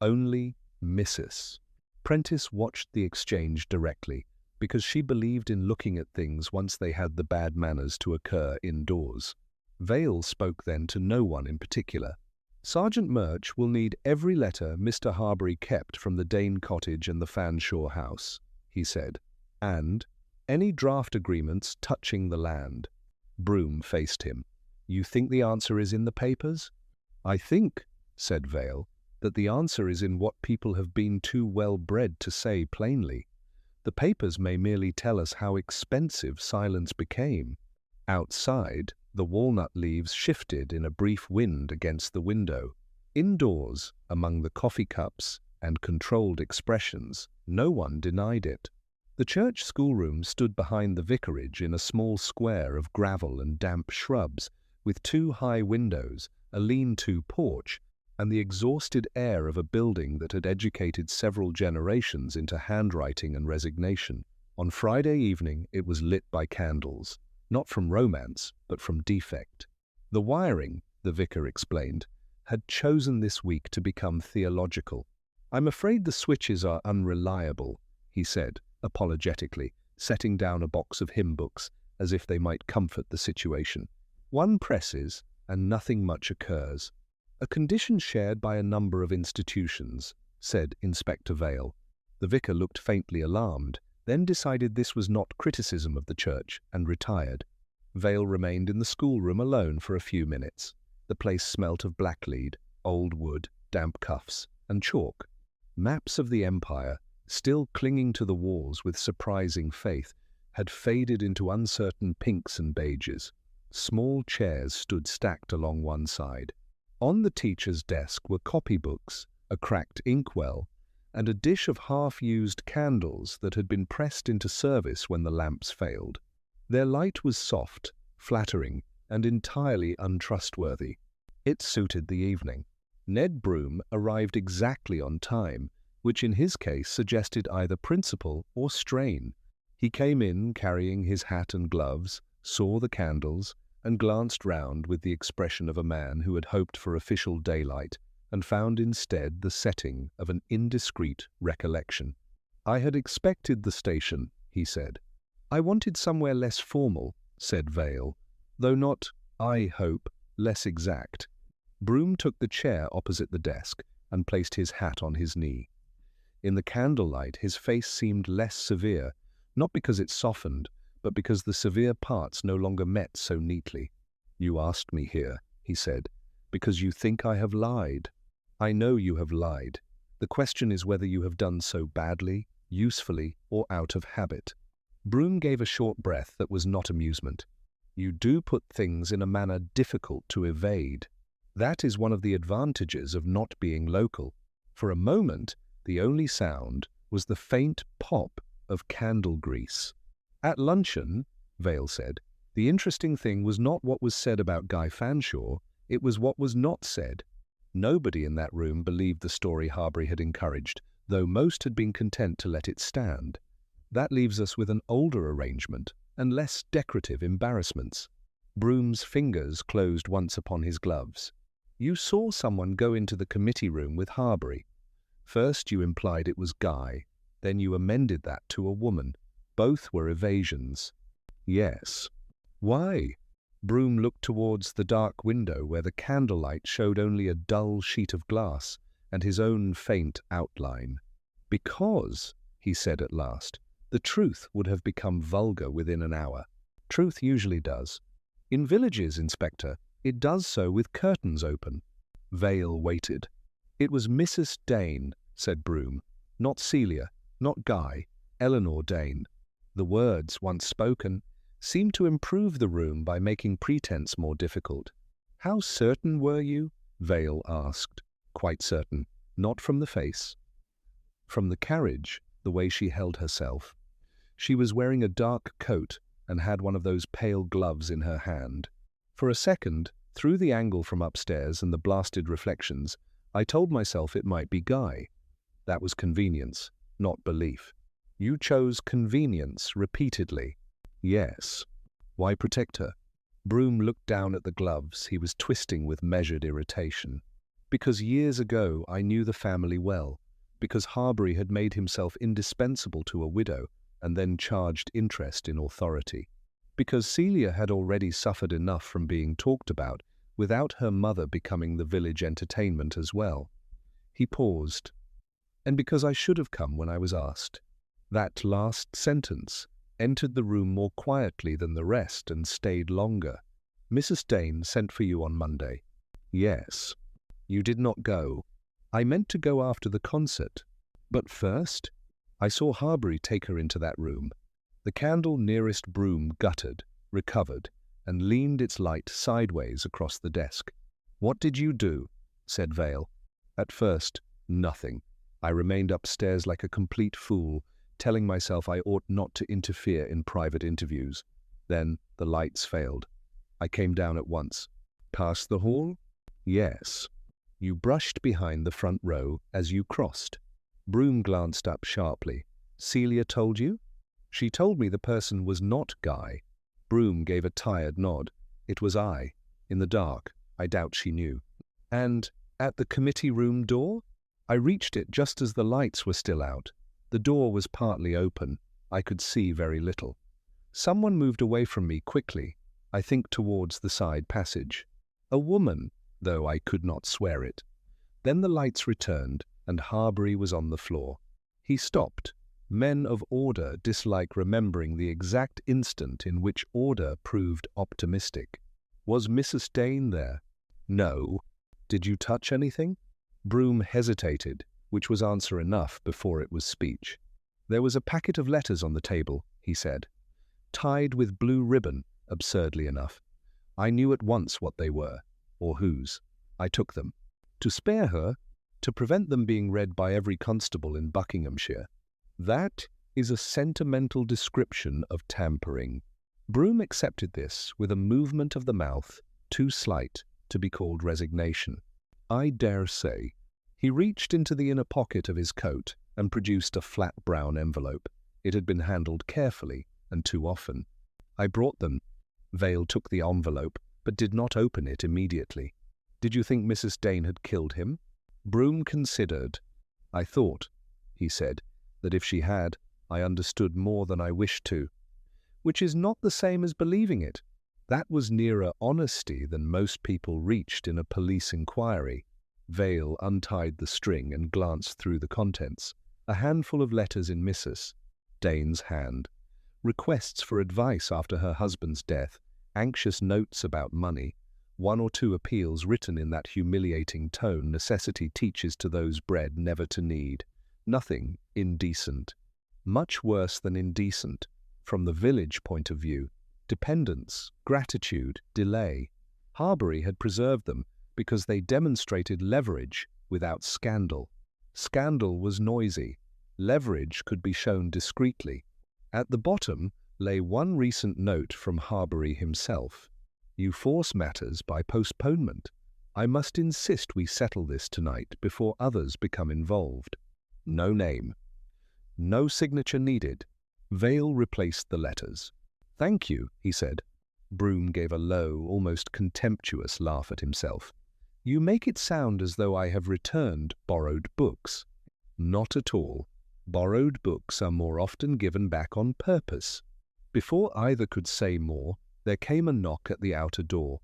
Only Mrs. Prentice watched the exchange directly, because she believed in looking at things once they had the bad manners to occur indoors. Vale spoke then to no one in particular. "Sergeant Murch will need every letter Mr. Harbury kept from the Dane cottage and the Fanshaw house," he said, "and any draft agreements touching the land." Broom faced him. "You think the answer is in the papers?" "I think," said Vale, "that the answer is in what people have been too well bred to say plainly. The papers may merely tell us how expensive silence became." Outside, the walnut leaves shifted in a brief wind against the window. Indoors, among the coffee cups and controlled expressions, no one denied it. The church schoolroom stood behind the vicarage in a small square of gravel and damp shrubs, with 2 high windows, a lean-to porch, and the exhausted air of a building that had educated several generations into handwriting and resignation. On Friday evening it was lit by candles, not from romance, but from defect. The wiring, the vicar explained, had chosen this week to become theological. "I'm afraid the switches are unreliable," he said, apologetically, setting down a box of hymn books as if they might comfort the situation. "One presses, and nothing much occurs." "A condition shared by a number of institutions," said Inspector Vale. The vicar looked faintly alarmed, then decided this was not criticism of the church, and retired. Vale remained in the schoolroom alone for a few minutes. The place smelt of blacklead, old wood, damp cuffs, and chalk. Maps of the empire, still clinging to the walls with surprising faith, had faded into uncertain pinks and beiges. Small chairs stood stacked along one side. On the teacher's desk were copybooks, a cracked inkwell, and a dish of half-used candles that had been pressed into service when the lamps failed. Their light was soft, flattering, and entirely untrustworthy. It suited the evening. Ned Broom arrived exactly on time, which in his case suggested either principle or strain. He came in carrying his hat and gloves, saw the candles, and glanced round with the expression of a man who had hoped for official daylight and found instead the setting of an indiscreet recollection. "I had expected the station," he said. "I wanted somewhere less formal," said Vale, "though not, I hope, less exact." Broom took the chair opposite the desk and placed his hat on his knee. In the candlelight his face seemed less severe, not because it softened, but because the severe parts no longer met so neatly. "You asked me here," he said, "because you think I have lied. I know you have lied. The question is whether you have done so badly, usefully, or out of habit." Broom gave a short breath that was not amusement. "You do put things in a manner difficult to evade. That is one of the advantages of not being local." For a moment, the only sound was the faint pop of candle grease. "At luncheon," Vale said, "the interesting thing was not what was said about Guy Fanshaw, it was what was not said. Nobody in that room believed the story Harbury had encouraged, though most had been content to let it stand. That leaves us with an older arrangement and less decorative embarrassments." Broom's fingers closed once upon his gloves. "You saw someone go into the committee room with Harbury. First you implied it was Guy, then you amended that to a woman. Both were evasions." "Yes." "Why?" Broom looked towards the dark window where the candlelight showed only a dull sheet of glass and his own faint outline. "Because," he said at last, "the truth would have become vulgar within an hour. Truth usually does. In villages, Inspector, it does so with curtains open." Vale waited. "It was Mrs. Dane," said Broom. "Not Celia, not Guy, Eleanor Dane." The words, once spoken, seemed to improve the room by making pretense more difficult. "How certain were you?" Vale asked. "Quite certain. Not from the face." "From the carriage, the way she held herself. She was wearing a dark coat and had one of those pale gloves in her hand. For a second, through the angle from upstairs and the blasted reflections, I told myself it might be Guy. That was convenience, not belief. You chose convenience repeatedly. Yes. Why protect her? Broom looked down at the gloves he was twisting with measured irritation. Because years ago I knew the family well. Because Harbury had made himself indispensable to a widow and then charged interest in authority. Because Celia had already suffered enough from being talked about without her mother becoming the village entertainment as well. He paused. And because I should have come when I was asked. That last sentence entered the room more quietly than the rest and stayed longer. Mrs. Dane sent for you on Monday. Yes. You did not go. I meant to go after the concert. But first, I saw Harbury take her into that room. The candle nearest Broom guttered, recovered, and leaned its light sideways across the desk. What did you do? Said Vale. At first, nothing. I remained upstairs like a complete fool, telling myself I ought not to interfere in private interviews. Then the lights failed. I came down at once. Past the hall? Yes. You brushed behind the front row as you crossed. Broom glanced up sharply. Celia told you? She told me the person was not Guy. Broom gave a tired nod. It was I. In the dark. I doubt she knew. And at the committee room door? I reached it just as the lights were still out. The door was partly open. I could see very little. Someone moved away from me quickly, I think towards the side passage. A woman, though I could not swear it. Then the lights returned, and Harbury was on the floor. He stopped. Men of order dislike remembering the exact instant in which order proved optimistic. Was Mrs. Dane there? No. Did you touch anything? Broom hesitated, which was answer enough before it was speech. There was a packet of letters on the table, he said. Tied with blue ribbon, absurdly enough. I knew at once what they were, or whose. I took them. To spare her, to prevent them being read by every constable in Buckinghamshire. That is a sentimental description of tampering. Broom accepted this with a movement of the mouth, too slight to be called resignation. I dare say. He reached into the inner pocket of his coat and produced a flat brown envelope. It had been handled carefully and too often. I brought them. Vale took the envelope, but did not open it immediately. Did you think Mrs. Dane had killed him? Broom considered. I thought, he said, that if she had, I understood more than I wished to. Which is not the same as believing it. That was nearer honesty than most people reached in a police inquiry. Vale untied the string and glanced through the contents. A handful of letters in Mrs. Dane's hand. Requests for advice after her husband's death, anxious notes about money, one or two appeals written in that humiliating tone necessity teaches to those bred never to need. Nothing indecent. Much worse than indecent, from the village point of view. Dependence, gratitude, delay. Harbury had preserved them because they demonstrated leverage without scandal. Scandal was noisy. Leverage could be shown discreetly. At the bottom lay one recent note from Harbury himself. You force matters by postponement. I must insist we settle this tonight before others become involved. No name. No signature needed. Vale replaced the letters. Thank you, he said. Broom gave a low, almost contemptuous laugh at himself. You make it sound as though I have returned borrowed books. Not at all. Borrowed books are more often given back on purpose. Before either could say more, there came a knock at the outer door.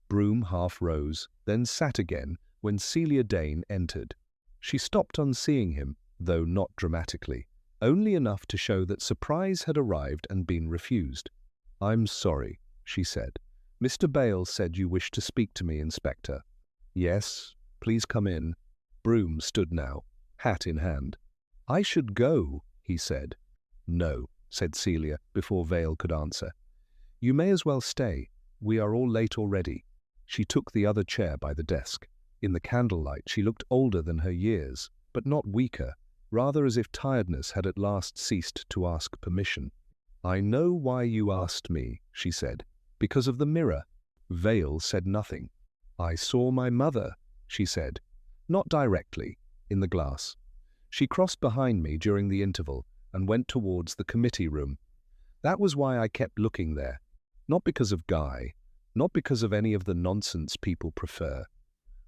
Broom half rose, then sat again when Celia Dane entered. She stopped on seeing him, though not dramatically, only enough to show that surprise had arrived and been refused. I'm sorry, she said. Mr. Bale said you wished to speak to me, Inspector. Yes, please come in. Broom stood now, hat in hand. I should go, he said. No, said Celia, before Vale could answer. You may as well stay. We are all late already. She took the other chair by the desk. In the candlelight she looked older than her years, but not weaker, rather as if tiredness had at last ceased to ask permission. I know why you asked me, she said. Because of the mirror. Vale said nothing. I saw my mother, she said. Not directly, in the glass. She crossed behind me during the interval, and went towards the committee room. That was why I kept looking there. Not because of Guy, not because of any of the nonsense people prefer.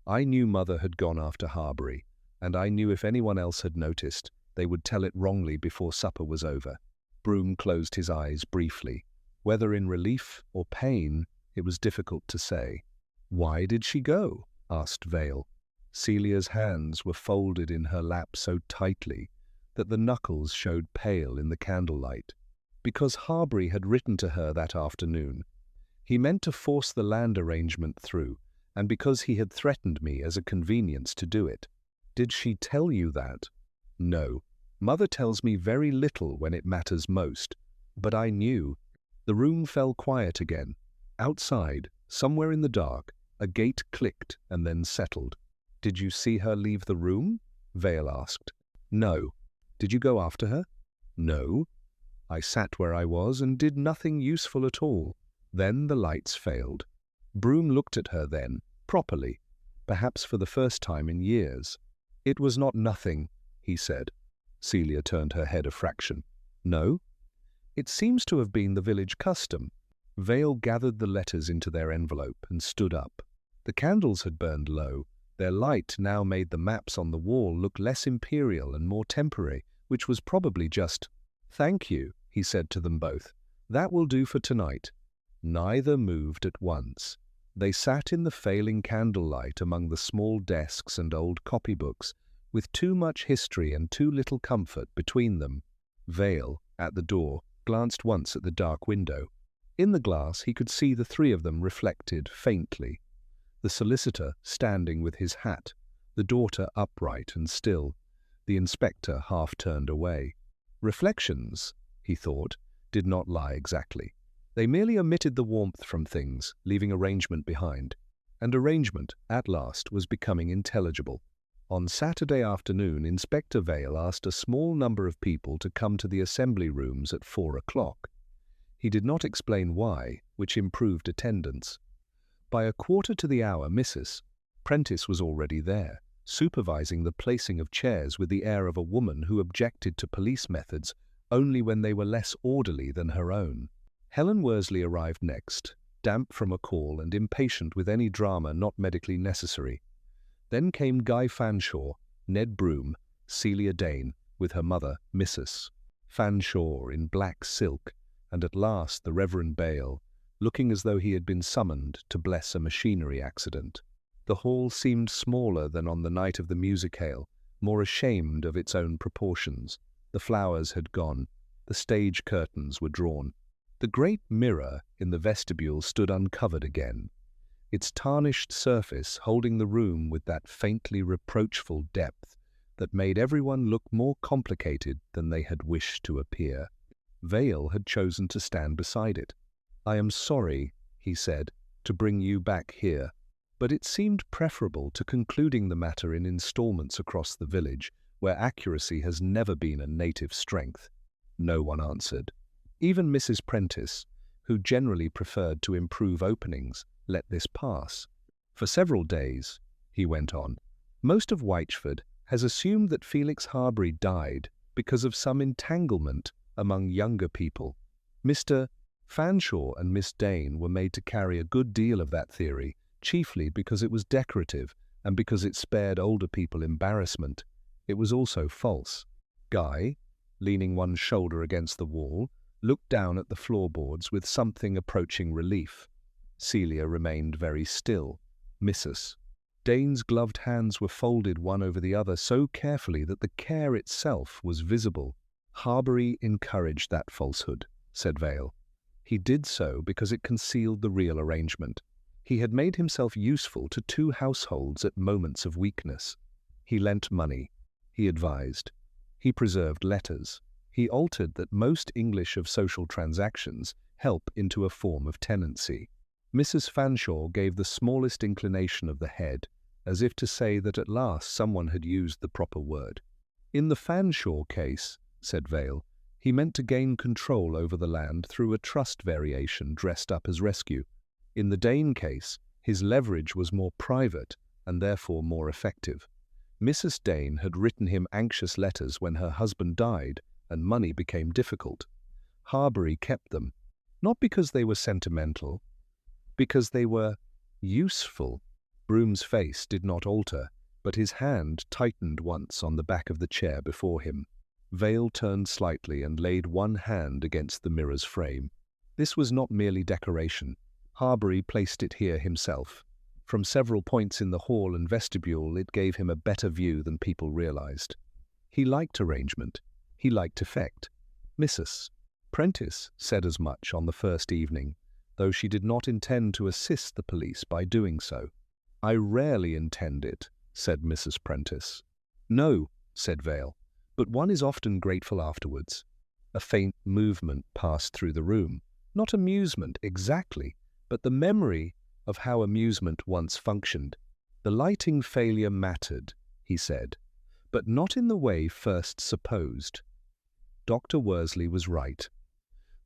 I knew Mother had gone after Harbury, and I knew if anyone else had noticed, they would tell it wrongly before supper was over. Broom closed his eyes briefly. Whether in relief or pain, it was difficult to say. "Why did she go?" asked Vale. Celia's hands were folded in her lap so tightly that the knuckles showed pale in the candlelight. Because Harbury had written to her that afternoon. He meant to force the land arrangement through, and because he had threatened me as a convenience to do it. Did she tell you that? No. Mother tells me very little when it matters most. But I knew. The room fell quiet again. Outside, somewhere in the dark, a gate clicked and then settled. Did you see her leave the room? Vale asked. No. Did you go after her? No. I sat where I was and did nothing useful at all. Then the lights failed. Broom looked at her then, properly, perhaps for the first time in years. It was not nothing, he said. Celia turned her head a fraction. No? It seems to have been the village custom. Vale gathered the letters into their envelope and stood up. The candles had burned low. Their light now made the maps on the wall look less imperial and more temporary, which was probably just, "Thank you," he said to them both. "That will do for tonight." Neither moved at once. They sat in the failing candlelight among the small desks and old copybooks, with too much history and too little comfort between them. Vale, at the door, glanced once at the dark window. In the glass he could see the three of them reflected faintly. The solicitor standing with his hat, the daughter upright and still, the inspector half turned away. Reflections, he thought, did not lie exactly. They merely omitted the warmth from things, leaving arrangement behind. And arrangement, at last, was becoming intelligible. On Saturday afternoon, Inspector Vale asked a small number of people to come to the assembly rooms at 4 o'clock. He did not explain why, which improved attendance. By a quarter to the hour, Mrs. Prentice was already there, supervising the placing of chairs with the air of a woman who objected to police methods only when they were less orderly than her own. Helen Worsley arrived next, damp from a call and impatient with any drama not medically necessary. Then came Guy Fanshaw, Ned Broom, Celia Dane, with her mother, Mrs. Fanshaw in black silk, and at last the Reverend Vale, looking as though he had been summoned to bless a machinery accident. The hall seemed smaller than on the night of the musicale, more ashamed of its own proportions. The flowers had gone. The stage curtains were drawn. The great mirror in the vestibule stood uncovered again, its tarnished surface holding the room with that faintly reproachful depth that made everyone look more complicated than they had wished to appear. Vale had chosen to stand beside it. "I am sorry," he said, "to bring you back here, but it seemed preferable to concluding the matter in installments across the village, where accuracy has never been a native strength." No one answered. Even Mrs. Prentice, who generally preferred to improve openings, let this pass. "For several days," he went on, "most of Wychford has assumed that Felix Harbury died because of some entanglement among younger people. Mr. Fanshaw and Miss Dane were made to carry a good deal of that theory, chiefly because it was decorative and because it spared older people embarrassment. It was also false." Guy, leaning one shoulder against the wall, looked down at the floorboards with something approaching relief. Celia remained very still. Mrs. Dane's gloved hands were folded one over the other so carefully that the care itself was visible. "Harbury encouraged that falsehood," said Vale. "He did so because it concealed the real arrangement. He had made himself useful to two households at moments of weakness. He lent money. He advised. He preserved letters. He altered that most English of social transactions help into a form of tenancy." Mrs. Fanshaw gave the smallest inclination of the head, as if to say that at last someone had used the proper word. "In the Fanshaw case," said Vale, "he meant to gain control over the land through a trust variation dressed up as rescue. In the Dane case, his leverage was more private and therefore more effective. Mrs. Dane had written him anxious letters when her husband died and money became difficult. Harbury kept them, not because they were sentimental, because they were useful. Broom's face did not alter, but his hand tightened once on the back of the chair before him. Vale turned slightly and laid one hand against the mirror's frame. This was not merely decoration. Harbury placed it here himself. From several points in the hall and vestibule, it gave him a better view than people realized. He liked arrangement. He liked effect. Mrs. Prentice said as much on the first evening, though she did not intend to assist the police by doing so. "I rarely intend it," said Mrs. Prentice. "No," said Vale, "but one is often grateful afterwards." A faint movement passed through the room. Not amusement exactly, but the memory of how amusement once functioned. "The lighting failure mattered," he said, "but not in the way first supposed." Dr. Worsley was right.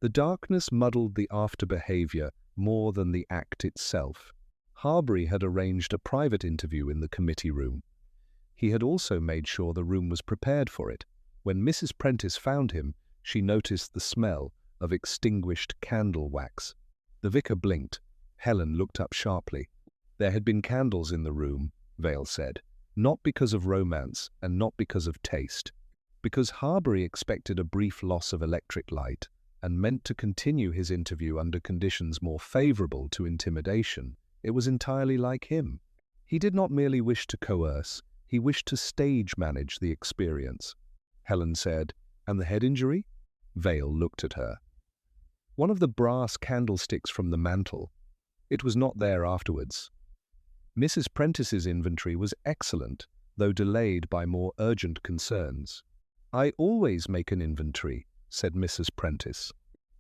The darkness muddled the after-behavior more than the act itself. Harbury had arranged a private interview in the committee room. He had also made sure the room was prepared for it. When Mrs. Prentice found him, she noticed the smell of extinguished candle wax. The vicar blinked. Helen looked up sharply. There had been candles in the room, Vale said, not because of romance and not because of taste. Because Harbury expected a brief loss of electric light and meant to continue his interview under conditions more favorable to intimidation, it was entirely like him. He did not merely wish to coerce, he wished to stage manage the experience. Helen said, "And the head injury?" Vale looked at her. "One of the brass candlesticks from the mantel. It was not there afterwards." Mrs. Prentice's inventory was excellent, though delayed by more urgent concerns. "I always make an inventory," said Mrs. Prentice.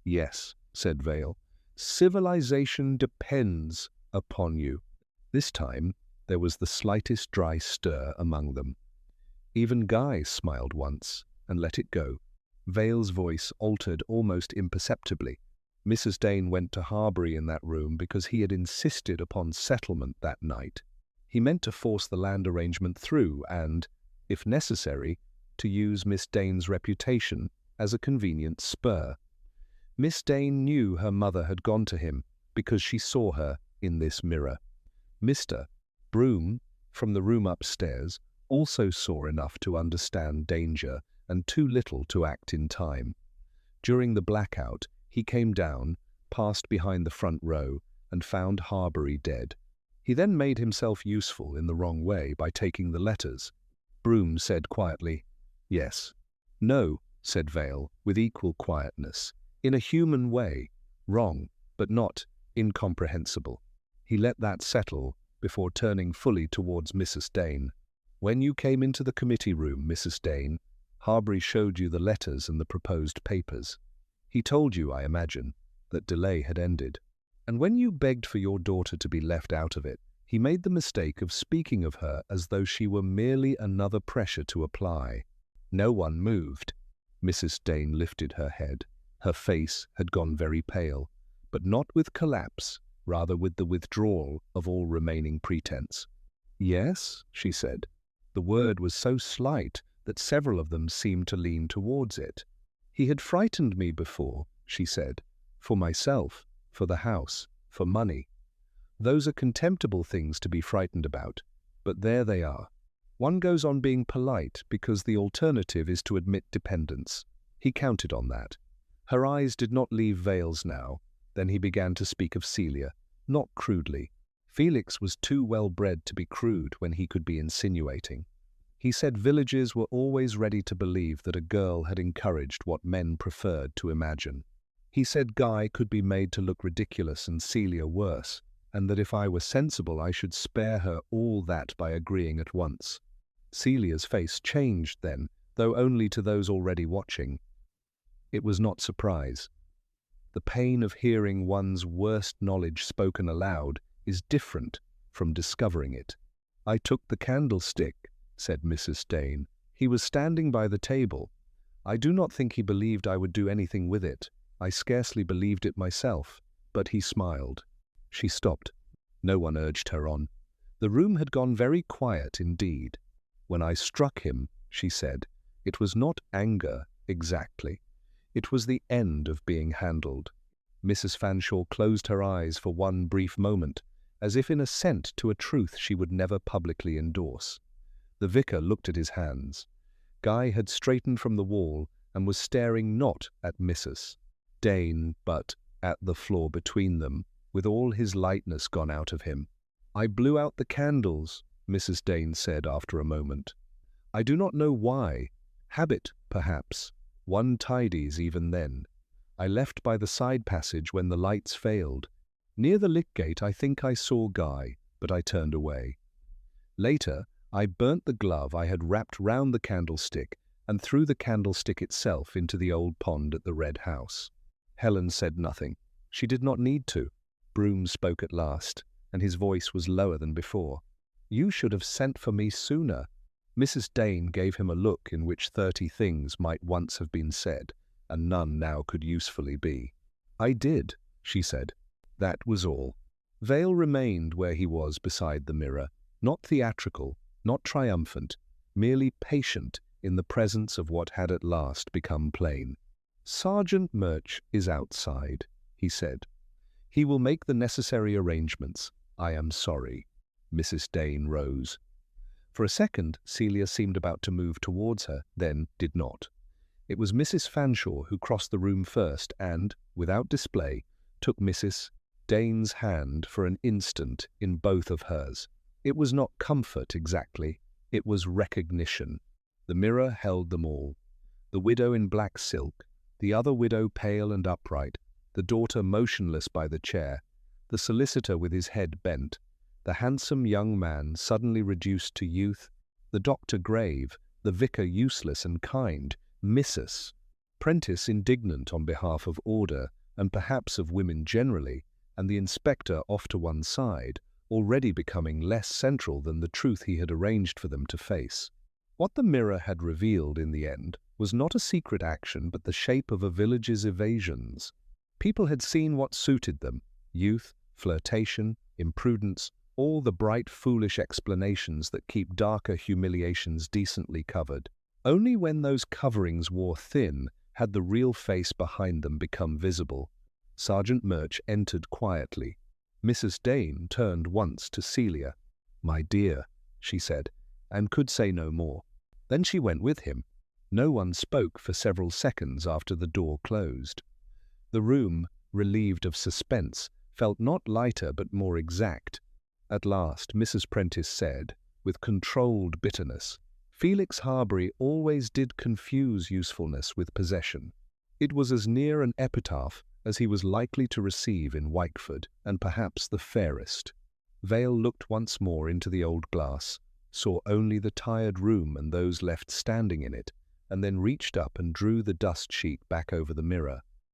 "Yes," said Vale. "Civilization depends upon you." This time there was the slightest dry stir among them. Even Guy smiled once and let it go. Vale's voice altered almost imperceptibly. Mrs. Dane went to Harbury in that room because he had insisted upon settlement that night. He meant to force the land arrangement through and, if necessary, to use Miss Dane's reputation as a convenient spur. Miss Dane knew her mother had gone to him because she saw her in this mirror. Mr. Broom, from the room upstairs, also saw enough to understand danger and too little to act in time. During the blackout, he came down, passed behind the front row, and found Harbury dead. He then made himself useful in the wrong way by taking the letters. Broom said quietly, "Yes." "No," said Vale, with equal quietness. "In a human way. Wrong, but not incomprehensible." He let that settle before turning fully towards Mrs. Dane. "When you came into the committee room, Mrs. Dane, Harbury showed you the letters and the proposed papers. He told you, I imagine, that delay had ended. And when you begged for your daughter to be left out of it, he made the mistake of speaking of her as though she were merely another pressure to apply." No one moved. Mrs. Dane lifted her head. Her face had gone very pale, but not with collapse, rather with the withdrawal of all remaining pretense. "Yes," she said. The word was so slight that several of them seemed to lean towards it. "He had frightened me before," she said, "for myself, for the house, for money. Those are contemptible things to be frightened about, but there they are. One goes on being polite because the alternative is to admit dependence." He counted on that. Her eyes did not leave Vale's now. Then he began to speak of Celia, not crudely. Felix was too well-bred to be crude when he could be insinuating. He said villages were always ready to believe that a girl had encouraged what men preferred to imagine. He said Guy could be made to look ridiculous and Celia worse, and that if I were sensible I should spare her all that by agreeing at once. Celia's face changed then, though only to those already watching. It was not surprise. The pain of hearing one's worst knowledge spoken aloud is different from discovering it. "I took the candlestick," said Mrs. Dane. "He was standing by the table. I do not think he believed I would do anything with it. I scarcely believed it myself, but he smiled." She stopped. No one urged her on. The room had gone very quiet indeed. "When I struck him," she said, "it was not anger, Exactly. It was the end of being handled. Mrs. Fanshaw closed her eyes for one brief moment, as if in assent to a truth she would never publicly endorse. The vicar looked at his hands. Guy had straightened from the wall and was staring not at Mrs. Dane, but at the floor between them, with all his lightness gone out of him. "I blew out the candles," Mrs. Dane said after a moment. "I do not know why. Habit, perhaps. One tidies even then. I left by the side passage when the lights failed. Near the lit gate I think I saw Guy, but I turned away. Later, I burnt the glove I had wrapped round the candlestick and threw the candlestick itself into the old pond at the Red House." Helen said nothing. She did not need to. Broom spoke at last, and his voice was lower than before. "You should have sent for me sooner." Mrs. Dane gave him a look in which 30 things might once have been said, and none now could usefully be. "I did," she said. That was all. Vale remained where he was beside the mirror, not theatrical, not triumphant, merely patient in the presence of what had at last become plain. "Sergeant Murch is outside," he said. "He will make the necessary arrangements. I am sorry." Mrs. Dane rose. For a second, Celia seemed about to move towards her, then did not. It was Mrs. Fanshaw who crossed the room first and, without display, took Mrs. Dane's hand for an instant in both of hers. It was not comfort exactly, it was recognition. The mirror held them all. The widow in black silk, the other widow pale and upright, the daughter motionless by the chair, the solicitor with his head bent, the handsome young man suddenly reduced to youth, the doctor grave, the vicar useless and kind, Mrs. Prentice indignant on behalf of order and perhaps of women generally, and the inspector off to one side, already becoming less central than the truth he had arranged for them to face. What the mirror had revealed in the end was not a secret action but the shape of a village's evasions. People had seen what suited them: youth, flirtation, imprudence, all the bright foolish explanations that keep darker humiliations decently covered. Only when those coverings wore thin had the real face behind them become visible. Sergeant Murch entered quietly. Mrs. Dane turned once to Celia. "My dear," she said, and could say no more. Then she went with him. No one spoke for several seconds after the door closed. The room, relieved of suspense, felt not lighter but more exact. At last Mrs. Prentice said, with controlled bitterness, "Felix Harbury always did confuse usefulness with possession. It was as near an epitaph as he was likely to receive in Wykeford, and perhaps the fairest." Vale looked once more into the old glass, saw only the tired room and those left standing in it, and then reached up and drew the dust sheet back over the mirror.